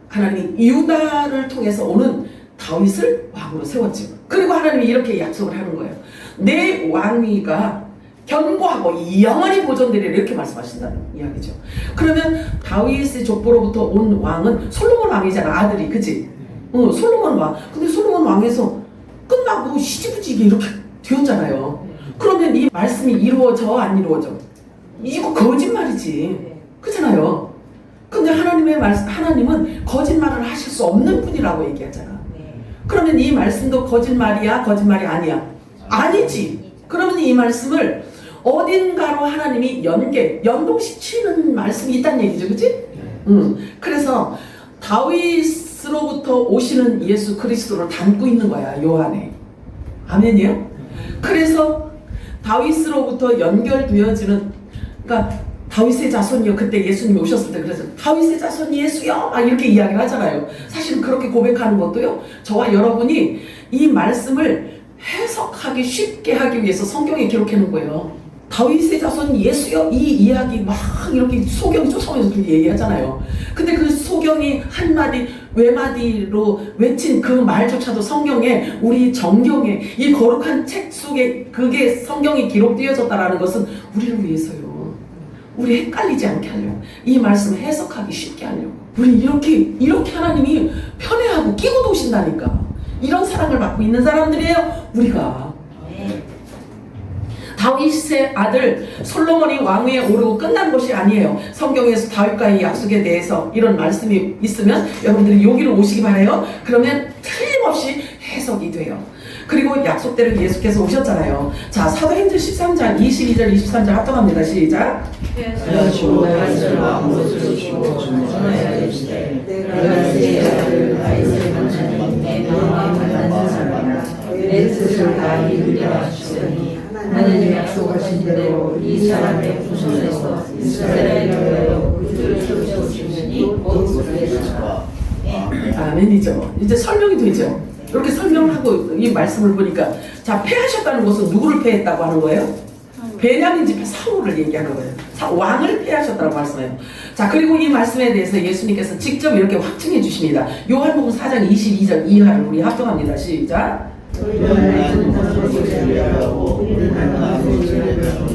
Speaker 1: 하나님이 유다를 통해서 오는 다윗을 왕으로 세웠죠. 그리고 하나님이 이렇게 약속을 하는 거예요. 내 왕위가 견고하고 영원히 보존되리라 이렇게 말씀하신다는 이야기죠. 그러면 다윗의 족보로부터 온 왕은 솔로몬 왕이잖아. 아들이. 그치? 솔로몬 왕. 근데 솔로몬 왕에서 끝나고 시지부지게 이렇게 되었잖아요. 그러면 이 말씀이 이루어져 안 이루어져? 이거 거짓말이지. 그렇잖아요. 근데 하나님은 거짓말을 하실 수 없는 분이라고 얘기하잖아. 그러면 이 말씀도 거짓말이야? 거짓말이 아니야? 아니지. 그러면 이 말씀을 어딘가로 하나님이 연동시키는 말씀이 있다는 얘기죠. 그치? 그래서 다윗으로부터 오시는 예수 그리스도를 담고 있는 거야. 요 안에. 아멘이요? 그래서 다윗으로부터 연결되어지는, 그러니까 다윗의 자손이요. 그때 예수님이 오셨을 때 그래서 다윗의 자손 예수요 막 이렇게 이야기를 하잖아요. 사실은 그렇게 고백하는 것도요, 저와 여러분이 이 말씀을 해석하기 쉽게 하기 위해서 성경에 기록해 놓은 거예요. 다윗의 자손 예수요, 이 이야기 막 이렇게 소경이 쫓아오면서 그렇게 얘기하잖아요. 근데 그 소경이 한마디 외마디로 외친 그 말조차도 성경에, 우리 정경에, 이 거룩한 책 속에 그게 성경이 기록되어졌다라는 것은 우리를 위해서요. 우리 헷갈리지 않게 하려고, 이 말씀을 해석하기 쉽게 하려고. 우리 이렇게 하나님이 편애하고 끼고 도신다니까. 이런 사랑을 받고 있는 사람들이에요, 우리가. 다윗의 아들 솔로몬이 왕위에 오르고 끝난 것이 아니에요. 성경에서 다윗과의 약속에 대해서 이런 말씀이 있으면 여러분들이 여기로 오시기 바라요. 그러면 틀림없이 해석이 돼요. 그리고 약속대로 예수께서 오셨잖아요. 자, 사도행전 13장 22절 23절 합동합니다. 시작.
Speaker 3: 그래가지고 다윗을 왕으로 세우시고 전하여 이르시되 내가 내 아들 다윗을 만나니 내 마음에 받는 사람이라 내 뜻을 다 이루리라 하시더니 하나님이 약속하신 대로 이 사람의 후손에서 이스라엘을 위하여 구주를 세우시니 곧 그리스도라.
Speaker 1: 아멘이죠. 이제 설명이 되죠. 이렇게 설명하고 이 말씀을 보니까, 자, 패하셨다는 것은 누구를 패했다고 하는 거예요? 베냐민 집에 사울을 얘기하는 거예요. 왕을 패하셨다고 말씀해요. 자, 그리고 이 말씀에 대해서 예수님께서 직접 이렇게 확증해 주십니다. 요한복음 4장 22절 이하를 우리 합동합니다. 시작.
Speaker 2: 우리는 하나님을 위하고 우리는 하나님을 위하고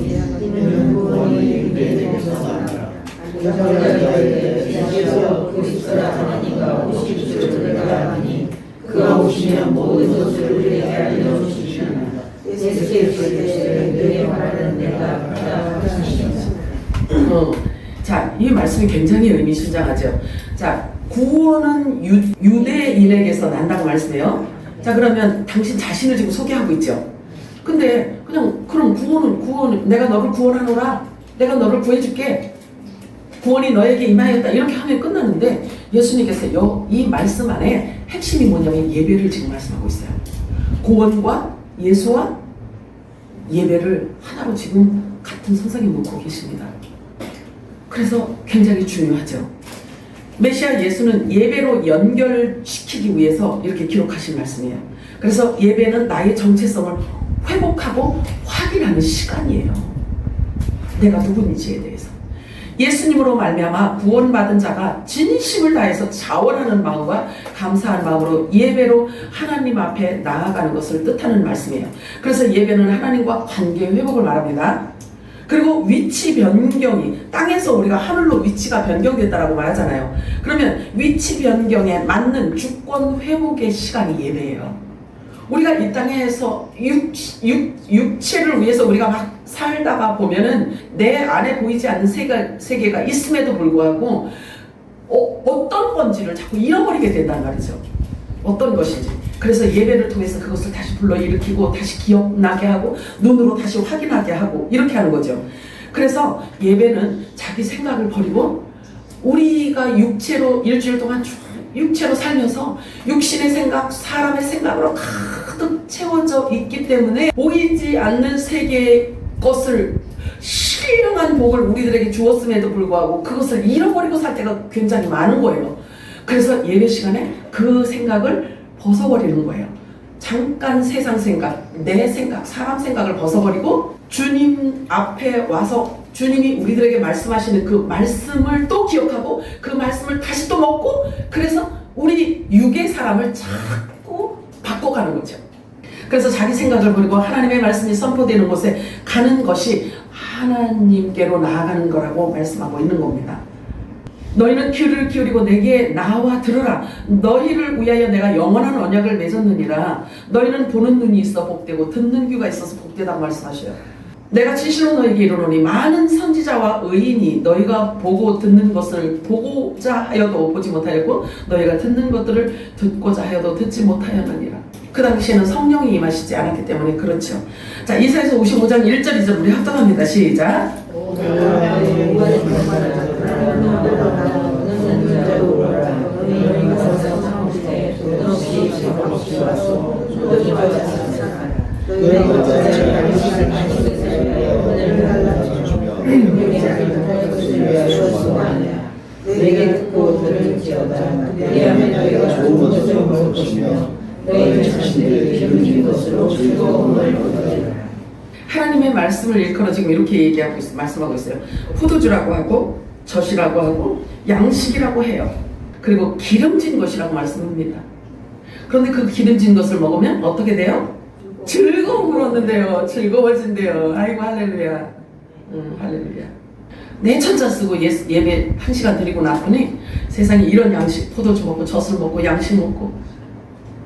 Speaker 3: 저자에게 지지하여 그리스도라 하나님과 오실 줄을 내가 아니 그가 오시면 모든 것을 우리에게 알려주시리라. 에스겔서에 너희 말하는 내가 하시니라.
Speaker 1: 자, 이 말씀이 굉장히 의미심장하죠. 자, 구원은 유대인에게서 난다고 말씀해요. 자, 그러면 당신 자신을 지금 소개하고 있죠. 근데 그냥 그럼 구원은 내가 너를 구원하노라. 내가 너를 구해줄게. 구원이 너에게 임하였다. 이렇게 하면 끝나는데 예수님께서 이 말씀 안에 핵심이 뭐냐면 예배를 지금 말씀하고 있어요. 구원과 예수와 예배를 하나로 지금 같은 선상에 놓고 계십니다. 그래서 굉장히 중요하죠. 메시아 예수는 예배로 연결시키기 위해서 이렇게 기록하신 말씀이에요. 그래서 예배는 나의 정체성을 회복하고 확인하는 시간이에요. 내가 누구인지에 대해서. 예수님으로 말미암아 구원받은 자가 진심을 다해서 자원하는 마음과 감사한 마음으로 예배로 하나님 앞에 나아가는 것을 뜻하는 말씀이에요. 그래서 예배는 하나님과 관계 회복을 말합니다. 그리고 위치 변경이 땅에서 우리가 하늘로 위치가 변경됐다라고 말하잖아요. 그러면 위치 변경에 맞는 주권 회복의 시간이 예배예요. 우리가 이 땅에서 육체를 위해서 우리가 막 살다가 보면은 내 안에 보이지 않는 세계가 있음에도 불구하고 어떤 건지를 자꾸 잃어버리게 된단 말이죠. 어떤 것인지. 그래서 예배를 통해서 그것을 다시 불러일으키고 다시 기억나게 하고 눈으로 다시 확인하게 하고 이렇게 하는 거죠. 그래서 예배는 자기 생각을 버리고 우리가 육체로 일주일 동안 육체로 살면서 육신의 생각, 사람의 생각으로 가득 채워져 있기 때문에 보이지 않는 세계의 것을 신령한 복을 우리들에게 주었음에도 불구하고 그것을 잃어버리고 살 때가 굉장히 많은 거예요. 그래서 예배 시간에 그 생각을 벗어버리는 거예요. 잠깐 세상 생각, 내 생각, 사람 생각을 벗어버리고 주님 앞에 와서 주님이 우리들에게 말씀하시는 그 말씀을 또 기억하고 그 말씀을 다시 또 먹고 그래서 우리 육의 사람을 자꾸 바꿔가는 거죠. 그래서 자기 생각을 버리고 하나님의 말씀이 선포되는 곳에 가는 것이 하나님께로 나아가는 거라고 말씀하고 있는 겁니다. 너희는 귀를 기울이고 내게 나와 들으라. 너희를 위하여 내가 영원한 언약을 맺었느니라. 너희는 보는 눈이 있어 복되고 듣는 귀가 있어서 복되다고 말씀하셔요. 내가 진실로 너희에게 이르노니 많은 선지자와 의인이 너희가 보고 듣는 것을 보고자 하여도 보지 못하였고 너희가 듣는 것들을 듣고자 하여도 듣지 못하였느니라. 그 당시에는 성령이 임하시지 않았기 때문에 그렇죠. 자, 이사야서 55장 1절 2절 우리 합독합니다. 시작.
Speaker 3: 내게 듣고 들을지어다. 왜냐하면 너희가 좋은 것을 먹을 것이며 너희 자신들의 기름진 것으로 즐거움을 얻으리라.
Speaker 1: 하나님의 말씀을 일컬어 지금 이렇게 말씀하고 있어요. 포도주라고 하고 젖이라고 하고 양식이라고 해요. 그리고 기름진 것이라고 말씀합니다. 그런데 그 기름진 것을 먹으면 어떻게 돼요? 즐거움을 얻는데요. 즐거워진대요. 아이고 할렐루야. 할렐루야. 내 천자 쓰고 예배 1시간 드리고 나더니 세상에 이런 양식, 포도주 먹고 젖을 먹고 양식 먹고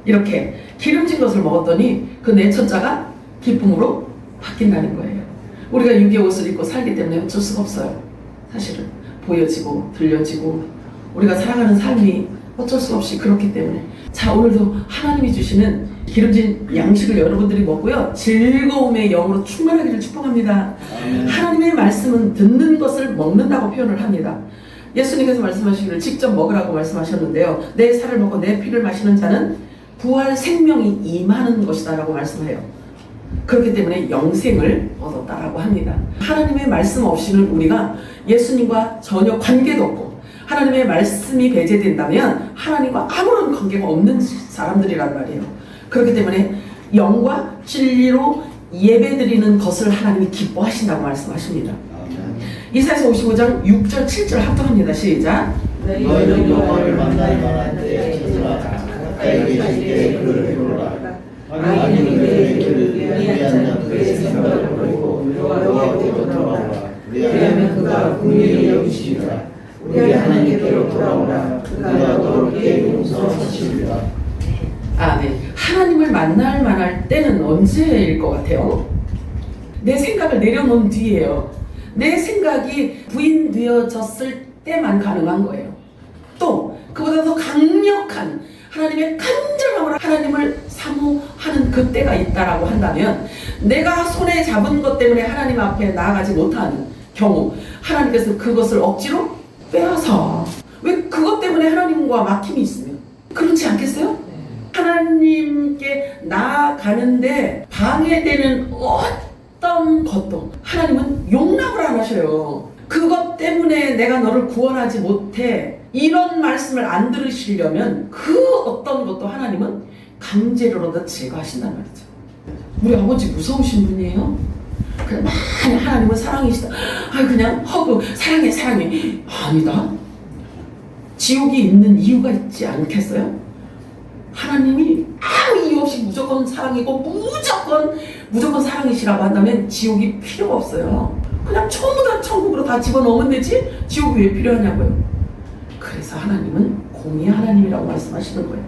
Speaker 1: 이렇게 기름진 것을 먹었더니 그 내 천자가 기쁨으로 바뀐다는 거예요. 우리가 육의 옷을 입고 살기 때문에 어쩔 수가 없어요. 사실은 보여지고 들려지고 우리가 살아가는 삶이 어쩔 수 없이 그렇기 때문에 자, 오늘도 하나님이 주시는 기름진 양식을 여러분들이 먹고요 즐거움의 영으로 충만하기를 축복합니다. 하나님의 말씀은 듣는 것을 먹는다고 표현을 합니다. 예수님께서 말씀하시기를 직접 먹으라고 말씀하셨는데요, 내 살을 먹고 내 피를 마시는 자는 부활 생명이 임하는 것이다 라고 말씀해요. 그렇기 때문에 영생을 얻었다라고 합니다. 하나님의 말씀 없이는 우리가 예수님과 전혀 관계도 없고 하나님의 말씀이 배제된다면 하나님과 아무런 관계가 없는 사람들이란 말이에요. 그렇기 때문에 영과 진리로 예배드리는 것을 하나님이 기뻐하신다고 말씀하십니다. 이사야서 55장 6절 7절 합독합니다. 시작.
Speaker 2: 너희는 여호와를 만날 만한 때에 찾으라. 가까이 계실 때에 그를 배우라. 아니 그의 길을 위한 자 그의 생각을 버리고 여호와께로 돌아오라. 왜냐하면 그가 긍휼히 여기시리라.
Speaker 3: 우리 하나님께로 돌아오라. 그가 너희에게 용서하시리라.
Speaker 1: 네. 하나님을 만날 때는 언제일 것 같아요? 내 생각을 내려놓은 뒤에요. 내 생각이 부인되어졌을 때만 가능한 거예요. 또 그보다 더 강력한 하나님의 간절함으로 하나님을 사모하는 그때가 있다라고 한다면, 내가 손에 잡은 것 때문에 하나님 앞에 나아가지 못하는 경우 하나님께서 그것을 억지로 빼앗아. 왜? 그것 때문에 하나님과 막힘이 있으면. 그렇지 않겠어요? 하나님께 나아가는데 방해되는 어떤 것도 하나님은 용납을 안 하셔요. 그것 때문에 내가 너를 구원하지 못해, 이런 말씀을 안 들으시려면 그 어떤 것도 하나님은 강제로라도 제거하신단 말이죠. 우리 아버지 무서우신 분이에요. 그냥 많이 하나님은 사랑이시다. 그냥 허그 사랑해 사랑해. 아니다. 지옥이 있는 이유가 있지 않겠어요? 하나님이 아무 이유 없이 무조건 사랑이고 무조건 사랑이시라고 한다면 지옥이 필요가 없어요. 그냥 전부 다 천국으로 다 집어넣으면 되지 지옥이 왜 필요하냐고요. 그래서 하나님은 공의 하나님이라고 말씀하시는 거예요.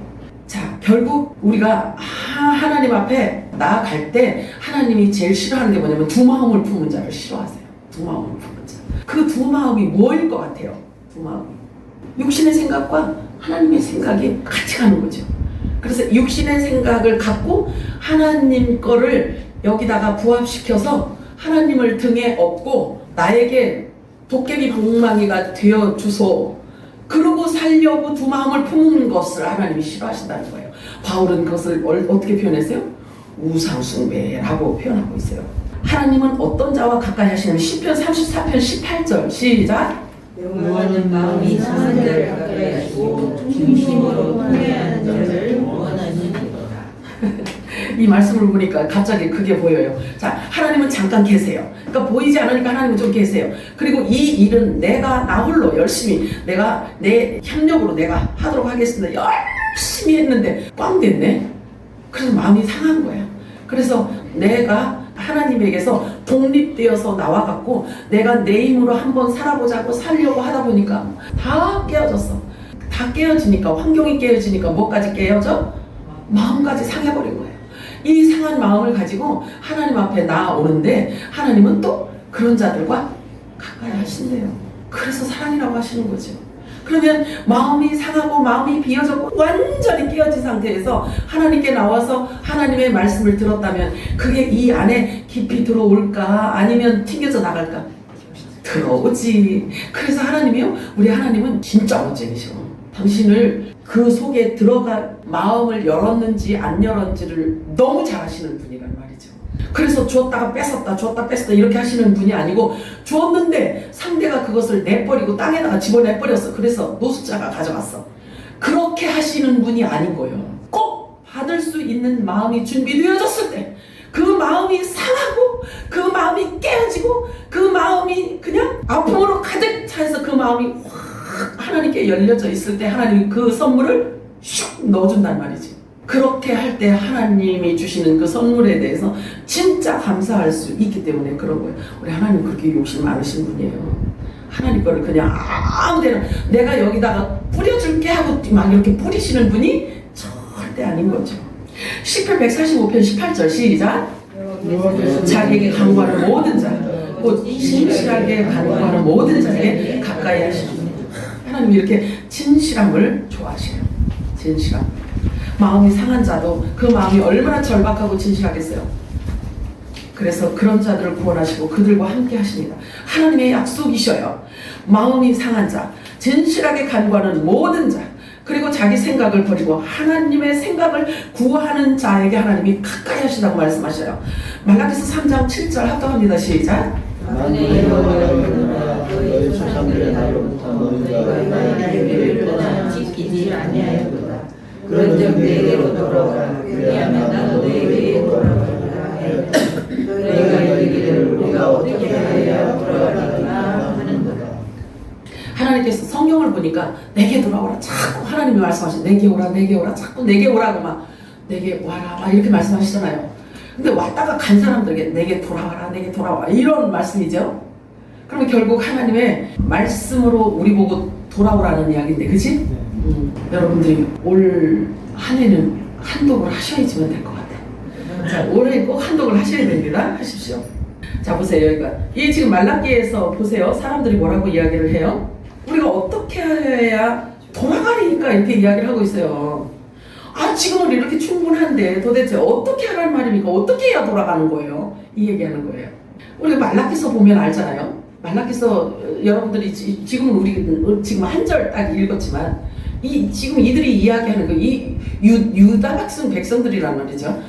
Speaker 1: 자, 결국 우리가 하나님 앞에 나아갈 때 하나님이 제일 싫어하는 게 뭐냐면 두 마음을 품은 자를 싫어하세요. 두 마음을 품은 자. 그 두 마음이 뭐일 것 같아요? 두 마음이 육신의 생각과 하나님의 생각이 같이 가는 거죠. 그래서 육신의 생각을 갖고 하나님 거를 여기다가 부합시켜서 하나님을 등에 업고 나에게 도깨비 방망이가 되어 주소. 그러고 살려고 두 마음을 품는 것을 하나님이 싫어하신다는 거예요. 바울은 그것을 어떻게 표현했어요? 우상숭배라고 표현하고 있어요. 하나님은 어떤 자와 가까이 하시냐면 시편 34편 18절 시작.
Speaker 3: 영원한 마음이 상한 자를 가까이 하시고 중심으로 통회하는 자를 원하시니라.
Speaker 1: 이 말씀을 보니까 갑자기 그게 보여요. 자, 하나님은 잠깐 계세요. 그러니까 보이지 않으니까 하나님은 좀 계세요. 그리고 이 일은 내가 나 홀로 열심히 내가 내 협력으로 내가 하도록 하겠습니다. 열심히 했는데 꽝 됐네. 그래서 마음이 상한 거예요. 그래서 내가 하나님에게서 독립되어서 나와갖고 내가 내 힘으로 한번 살아보자고 살려고 하다 보니까 다 깨어졌어. 다 깨어지니까, 환경이 깨어지니까 뭐까지 깨어져? 마음까지 상해버린 거예요. 이 상한 마음을 가지고 하나님 앞에 나아오는데 하나님은 또 그런 자들과 가까이 하신대요. 그래서 사랑이라고 하시는 거죠. 그러면 마음이 상하고 마음이 비어졌고 완전히 깨어진 상태에서 하나님께 나와서 하나님의 말씀을 들었다면 그게 이 안에 깊이 들어올까 아니면 튕겨져 나갈까? 들어오지. 그래서 하나님이요, 우리 하나님은 진짜 언쟁이셔. 당신을 그 속에 들어가 마음을 열었는지 안 열었는지를 너무 잘 아시는 분이란 말이죠. 그래서 주었다가 뺏었다 주었다 뺏었다 이렇게 하시는 분이 아니고, 주었는데 상대가 그것을 내버리고 땅에다가 집어내버렸어. 그래서 노숙자가 가져갔어. 그렇게 하시는 분이 아닌 거예요. 꼭 받을 수 있는 마음이 준비되어졌을 때, 그 마음이 상하고 그 마음이 깨어지고 그 마음이 그냥 아픔으로 가득 차서 그 마음이 확 하나님께 열려져 있을 때 하나님이 그 선물을 슉 넣어준단 말이지. 그렇게 할 때 하나님이 주시는 그 선물에 대해서 진짜 감사할 수 있기 때문에 그런 거예요. 우리 하나님 그렇게 욕심 많으신 분이에요. 하나님 거를 그냥 아무데나 내가 여기다가 뿌려줄게 하고 막 이렇게 뿌리시는 분이 절대 아닌 거죠. 시편 145편 18절 시작. 자기에게 간구하는 모든 자, 곧 진실하게 간구하는 모든 자에게 가까이 하시는 분. 하나님이 이렇게 진실함을 좋아하시네요. 진실함. 마음이 상한 자도 그 마음이 얼마나 절박하고 진실하겠어요. 그래서 그런 자들을 구원하시고 그들과 함께 하십니다. 하나님의 약속이셔요. 마음이 상한 자, 진실하게 간구하는 모든 자, 그리고 자기 생각을 버리고 하나님의 생각을 구하는 자에게 하나님이 가까이 하시다고 말씀하셔요. 말라기서 3장 7절 합독합니다. 시작.
Speaker 3: 만일 너희 조상들의 날로부터 너희가 나의 규례를 떠나 지키지 아니하였도다. 그런즉 내게로 돌아오라. 왜냐하면 나도 내게로 돌아오리라 해. 너희가 이르기를 우리가 어떻게 하여야 돌아오리까 하는도다.
Speaker 1: 하나님께서 성경을 보니까 내게 돌아오라. 자꾸 하나님이 말씀하시죠. 내게 오라, 내게 오라. 자꾸 내게 오라고 막 내게 와라 막 이렇게 말씀하시잖아요. 근데 왔다가 간 사람들에게 내게 돌아와라, 내게 돌아와 이런 말씀이죠. 그러면 결국 하나님의 말씀으로 우리 보고 돌아오라는 이야기인데, 그치? 여러분들이 올 한 해는 한독을 하셔야지만 될 것 같아요. 자, 올해 꼭 한독을 하셔야 됩니다. 하십시오. 자, 보세요. 여기가. 이 지금 말라기에서 보세요. 사람들이 뭐라고 이야기를 해요? 우리가 어떻게 해야 돌아가리니까 이렇게 이야기를 하고 있어요. 아, 지금은 이렇게 충분한데 도대체 어떻게 하라는 말입니까? 어떻게 해야 돌아가는 거예요? 이 얘기하는 거예요. 우리가 말라기서 보면 알잖아요. 말라기서 여러분들이 지금은 우리 지금 한 절 딱 읽었지만 지금 이들이 이야기하는 거, 이 유다 백성들이란 말이죠.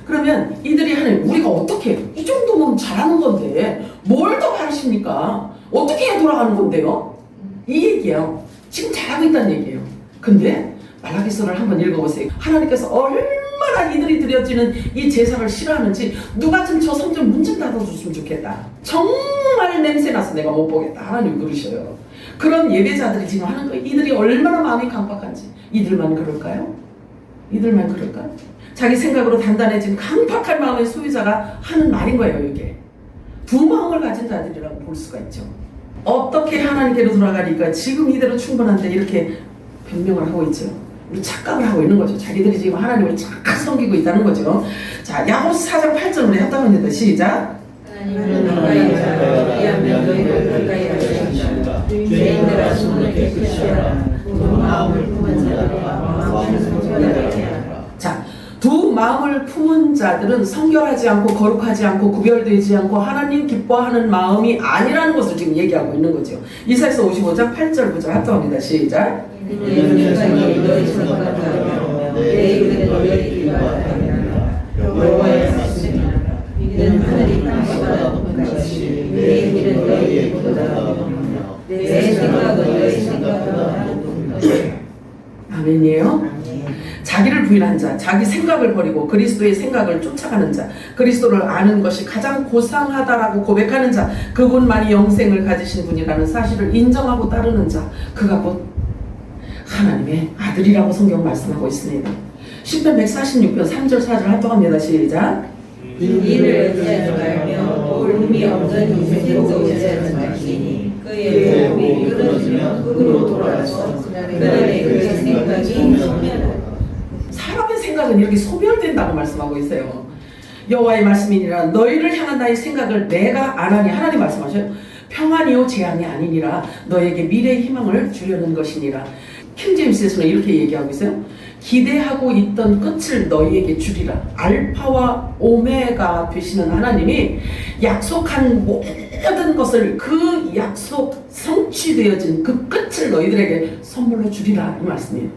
Speaker 1: 그러면 이들이 하는, 우리가 어떻게, 이 정도면 잘하는 건데 뭘 더 바라십니까? 어떻게 해야 돌아가는 건데요? 이 얘기예요. 지금 잘하고 있다는 얘기예요. 근데 말라기서를 한번 읽어보세요. 하나님께서 얼마나 이들이 드려지는 이 제사를 싫어하는지 누가 좀 저 성전 문 좀 닫아줬으면 좋겠다. 정말 냄새나서 내가 못 보겠다. 하나님 그러셔요. 그런 예배자들이 지금 하는 거예요. 이들이 얼마나 마음이 강박한지. 이들만 그럴까요? 이들만 그럴까? 자기 생각으로 단단해진 강박한 마음의 소유자가 하는 말인 거예요. 이게 두 마음을 가진 자들이라고 볼 수가 있죠. 어떻게 하나님께로 돌아가니까 지금 이대로 충분한데 이렇게 변명을 하고 있죠. 우리 착각을 하고 있는 거죠. 자기들이 지금 하나님을 착각 섬기고 있다는 거죠. 자, 야고보서 4장 8절 우리 합당합니다. 시작.
Speaker 3: 하나님은 가까이 하라. 그리하면 너희를 가까이 하시리라. 죄인들아 손을 깨끗이 하라. 두 마음을 품은 자들과 마음을 성결하게 하라.
Speaker 1: 자, 두 마음을 품은 자들은 성결하지 않고 거룩하지 않고 구별되지 않고 하나님 기뻐하는 마음이 아니라는 것을 지금 얘기하고 있는 거죠. 이사야서 55장 8절 9절 합당합니다. 시작.
Speaker 3: 너희 생각이 너희 생각하며 내 입은 너희 기뻐하리라. 여호와의 말씀이라. 이는 하늘이 땅보다 높은 것이 내 길은 너희의 길보다 내 생각은 너희 생각보다 높은 것이라.
Speaker 1: 아멘이에요. 자기를 부인한 자, 자기 생각을 버리고 그리스도의 생각을 쫓아가는 자, 그리스도를 아는 것이 가장 고상하다라고 고백하는 자, 그분만이 영생을 가지신 분이라는 사실을 인정하고 따르는 자, 그가 곧 하나님의 아들이라고 성경 말씀하고 있습니다. 시편 146편 3절 4절 합독합니다. 시작.
Speaker 3: 이를 의지하지 말며 볼품이 없는 인생도 의지하지 말지니 그의 몸이 끊어지면 흙으로 돌아가서 그날에 그의 생각이 소멸하리라.
Speaker 1: 사람의 생각은 이렇게 소멸된다고 말씀하고 있어요. 여호와의 말씀이니라. 너희를 향한 나의 생각을 내가 안 하니. 하나님 말씀하셔요. 평안이요 재앙이 아니니라. 너에게 미래의 희망을 주려는 것이니라. 킹제임스에서는 이렇게 얘기하고 있어요. 기대하고 있던 끝을 너희에게 주리라. 알파와 오메가 되시는 하나님이 약속한 모든 것을, 그 약속 성취되어진 그 끝을 너희들에게 선물로 주리라. 이 말씀이에요.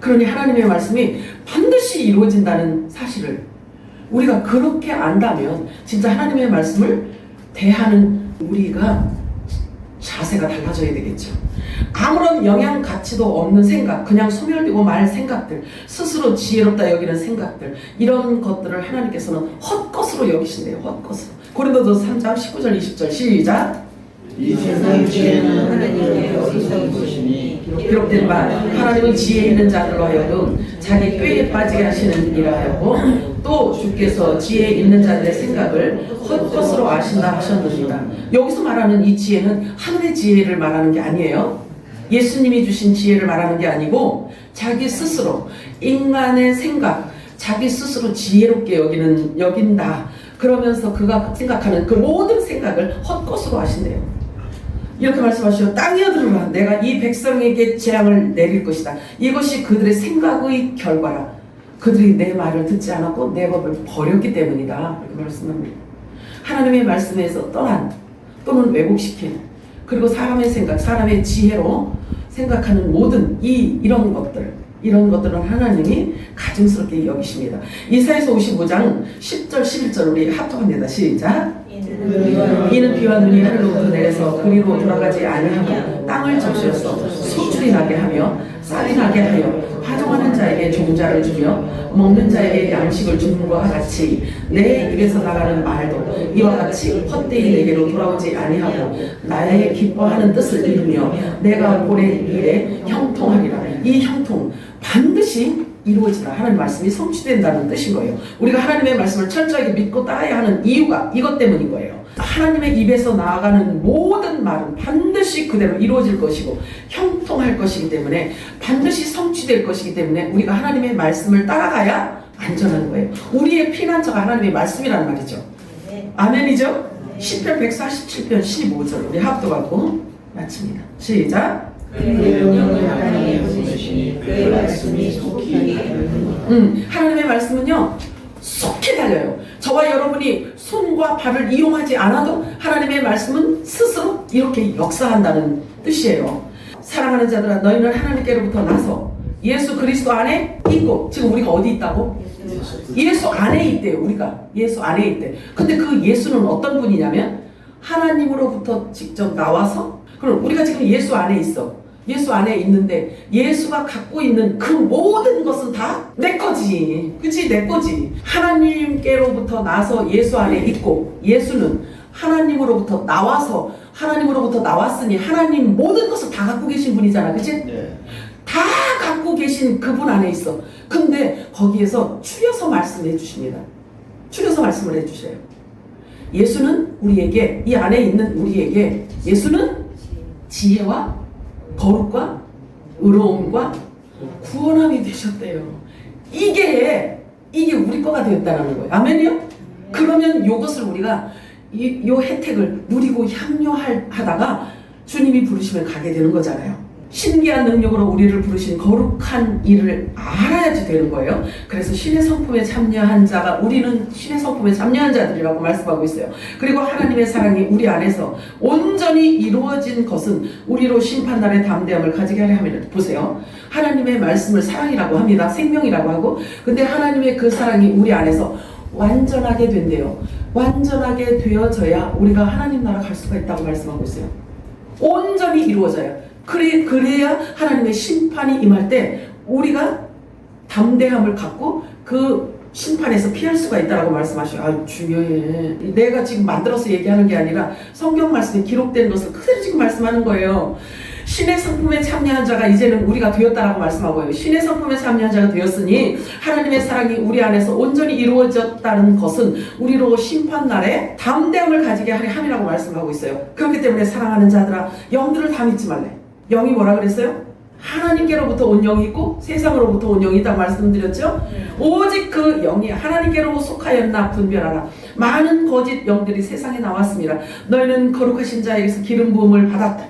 Speaker 1: 그러니 하나님의 말씀이 반드시 이루어진다는 사실을 우리가 그렇게 안다면 진짜 하나님의 말씀을 대하는 우리가 자세가 달라져야 되겠죠. 아무런 영양 가치도 없는 생각, 그냥 소멸되고 말 생각들, 스스로 지혜롭다 여기는 생각들, 이런 것들을 하나님께서는 헛것으로 여기신대요. 헛것으로. 고린도서 3장 19절 20절 시작.
Speaker 2: 이 세상 지혜는 하나님의 어리석은 것이니
Speaker 1: 기록된 바 하나님은 지혜 있는 자들로 하여금 자기 꾀에 빠지게 하시는 이라 하였고 또 주께서 지혜 있는 자들의 생각을 헛것으로 아신다 하셨느니라. 여기서 말하는 이 지혜는 하늘의 지혜를 말하는 게 아니에요. 예수님이 주신 지혜를 말하는 게 아니고 자기 스스로 인간의 생각, 자기 스스로 지혜롭게 여긴다. 그러면서 그가 생각하는 그 모든 생각을 헛것으로 하신대요. 이렇게 말씀하시죠. 땅이여 들으라. 내가 이 백성에게 재앙을 내릴 것이다. 이것이 그들의 생각의 결과라. 그들이 내 말을 듣지 않았고 내 법을 버렸기 때문이다. 이렇게 말씀합니다. 하나님의 말씀에서 떠난 또는 왜곡시킨, 그리고 사람의 생각, 사람의 지혜로 생각하는 모든 이런 것들은 하나님이 가증스럽게 여기십니다. 이사야서 55장 10절 11절 우리 합독합니다. 시작. 이는 비와 눈이 하늘로부터 내려서 그리로 돌아가지 아니하고 땅을 적셔서 소출이 나게 하며 쌀이 나게 하여 파종하는 자에게 종자를 주며 먹는 자에게 양식을 주는 것과 같이 내 입에서 나가는 말도 이와 같이 헛되이 내게로 돌아오지 아니하고 나의 기뻐하는 뜻을 이루며 내가 보낸 일에 형통하리라. 이 형통 반드시 이루어지라 하는 말씀이 성취된다는 뜻인 거예요. 우리가 하나님의 말씀을 철저하게 믿고 따라야 하는 이유가 이것 때문인 거예요. 하나님의 입에서 나아가는 모든 말은 반드시 그대로 이루어질 것이고 형통할 것이기 때문에 반드시 성취될 것이기 때문에 우리가 하나님의 말씀을 따라가야 안전한 거예요. 우리의 피난처가 하나님의 말씀이라는 말이죠. 아멘이죠? 시편 147편 15절 우리 합독하고 마칩니다. 시작.
Speaker 3: 그의 명령을 하나님의 보내시니 그의 말씀이 속히
Speaker 1: 하나님의 말씀은요 속히 달려요. 저와 여러분이 손과 발을 이용하지 않아도 하나님의 말씀은 스스로 이렇게 역사한다는 뜻이에요. 사랑하는 자들아 너희는 하나님께로부터 나서 예수 그리스도 안에 있고, 지금 우리가 어디 있다고? 예수 안에 있대요. 우리가 예수 안에 있대. 근데 그 예수는 어떤 분이냐면 하나님으로부터 직접 나와서, 그럼 우리가 지금 예수 안에 있어. 예수 안에 있는데 예수가 갖고 있는 그 모든 것은 다 내 거지. 그치? 내 거지. 하나님께로부터 나서 예수 안에 있고, 예수는 하나님으로부터 나와서 하나님으로부터 나왔으니 하나님 모든 것을 다 갖고 계신 분이잖아. 그치?
Speaker 2: 네.
Speaker 1: 다 갖고 계신 그분 안에 있어. 근데 거기에서 추려서 말씀해 주십니다. 추려서 말씀을 해 주셔요. 예수는 우리에게, 이 안에 있는 우리에게 예수는 지혜와 거룩과 의로움과 구원함이 되셨대요. 이게 우리 거가 되었다는 거예요. 아멘이요? 그러면 이것을 우리가 이 혜택을 누리고 향유하다가 주님이 부르시면 가게 되는 거잖아요. 신기한 능력으로 우리를 부르신 거룩한 일을 알아야지 되는 거예요. 그래서 신의 성품에 참여한 자가, 우리는 신의 성품에 참여한 자들이라고 말씀하고 있어요. 그리고 하나님의 사랑이 우리 안에서 온전히 이루어진 것은 우리로 심판날의 담대함을 가지게 하려 하면, 보세요. 하나님의 말씀을 사랑이라고 합니다. 생명이라고 하고, 근데 하나님의 그 사랑이 우리 안에서 완전하게 된대요. 완전하게 되어져야 우리가 하나님 나라 갈 수가 있다고 말씀하고 있어요. 온전히 이루어져요. 그래야 하나님의 심판이 임할 때 우리가 담대함을 갖고 그 심판에서 피할 수가 있다라고 말씀하셔요. 아, 중요해. 내가 지금 만들어서 얘기하는 게 아니라 성경 말씀에 기록된 것을 그대로 지금 말씀하는 거예요. 신의 성품에 참여한 자가 이제는 우리가 되었다라고 말씀하고요. 신의 성품에 참여한 자가 되었으니 하나님의 사랑이 우리 안에서 온전히 이루어졌다는 것은 우리로 심판날에 담대함을 가지게 하려 함이라고 말씀하고 있어요. 그렇기 때문에 사랑하는 자들아, 영들을 다 믿지 말래. 영이 뭐라 그랬어요? 하나님께로부터 온 영이 있고 세상으로부터 온 영이 있다고 말씀드렸죠? 오직 그 영이 하나님께로 속하였나 분별하라. 많은 거짓 영들이 세상에 나왔습니다. 너희는 거룩하신 자에게서 기름 부음을 받았다.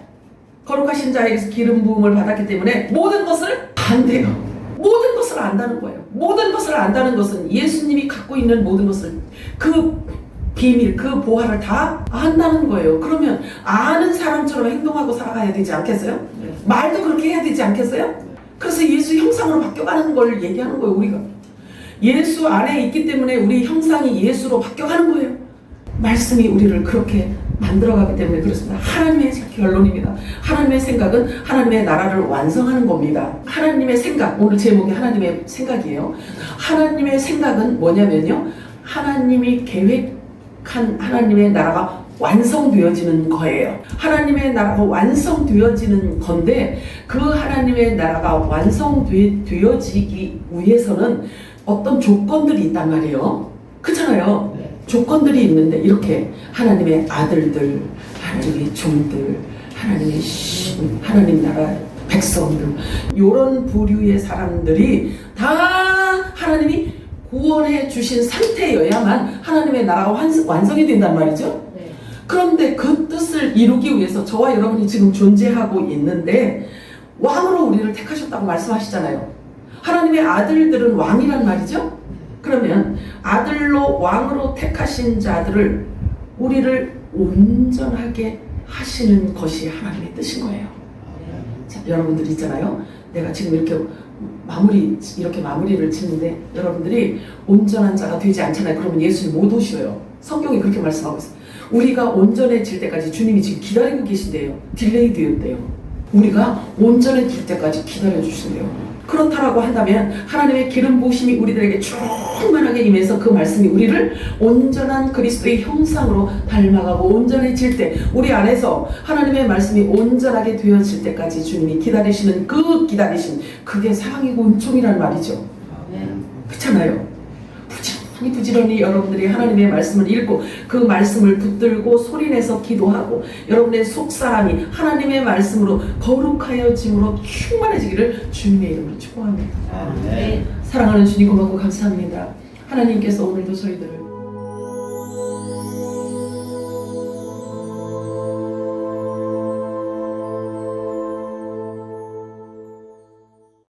Speaker 1: 거룩하신 자에게서 기름 부음을 받았기 때문에 모든 것을 안돼요. 모든 것을 안다는 거예요. 모든 것을 안다는 것은 예수님이 갖고 있는 모든 것을, 그 비밀, 그 보화를 다 안다는 거예요. 그러면 아는 사람처럼 행동하고 살아가야 되지 않겠어요?
Speaker 2: 네.
Speaker 1: 말도 그렇게 해야 되지 않겠어요? 그래서 예수 형상으로 바뀌어가는 걸 얘기하는 거예요. 우리가 예수 안에 있기 때문에 우리 형상이 예수로 바뀌어가는 거예요. 말씀이 우리를 그렇게 만들어가기 때문에 그렇습니다. 하나님의 결론입니다. 하나님의 생각은 하나님의 나라를 완성하는 겁니다. 하나님의 생각, 오늘 제목이 하나님의 생각이에요. 하나님의 생각은 뭐냐면요, 하나님이 계획한 하나님의 나라가 완성되어지는 거예요. 하나님의 나라가 완성되어지는 건데, 그 하나님의 나라가 완성되어지기 위해서는 어떤 조건들이 있단 말이에요. 그렇잖아요.
Speaker 2: 네.
Speaker 1: 조건들이 있는데, 이렇게 하나님의 아들들, 하나님의 종들, 하나님 나라 백성들, 이런 부류의 사람들이 다 하나님이 구원해 주신 상태여야만 하나님의 나라가 완성이 된단 말이죠.
Speaker 3: 네.
Speaker 1: 그런데 그 뜻을 이루기 위해서 저와 여러분이 지금 존재하고 있는데, 왕으로 우리를 택하셨다고 말씀하시잖아요. 하나님의 아들들은 왕이란 말이죠. 그러면 아들로 왕으로 택하신 자들을, 우리를 온전하게 하시는 것이 하나님의 뜻인 거예요. 자, 여러분들 있잖아요. 내가 지금 이렇게 마무리를 짓는데 여러분들이 온전한 자가 되지 않잖아요. 그러면 예수님 못 오셔요. 성경이 그렇게 말씀하고 있어요. 우리가 온전해질 때까지 주님이 지금 기다리고 계신대요. 딜레이 되었대요. 우리가 온전해질 때까지 기다려 주신대요. 그렇다라고 한다면 하나님의 기름 부으심이 우리들에게 충만하게 임해서 그 말씀이 우리를 온전한 그리스도의 형상으로 닮아가고 온전해질 때, 우리 안에서 하나님의 말씀이 온전하게 되어질 때까지 주님이 기다리시는 그 기다리심, 그게 사랑이고 은총이란 말이죠.
Speaker 3: 네.
Speaker 1: 그렇잖아요. 간절히 부지런히 여러분들이 하나님의 말씀을 읽고 그 말씀을 붙들고 소리내서 기도하고 여러분의 속사람이 하나님의 말씀으로 거룩하여짐으로 충만해지기를 주님의 이름으로 축복합니다.
Speaker 2: 네.
Speaker 1: 사랑하는 주님 고맙고 감사합니다. 하나님께서 오늘도 저희들을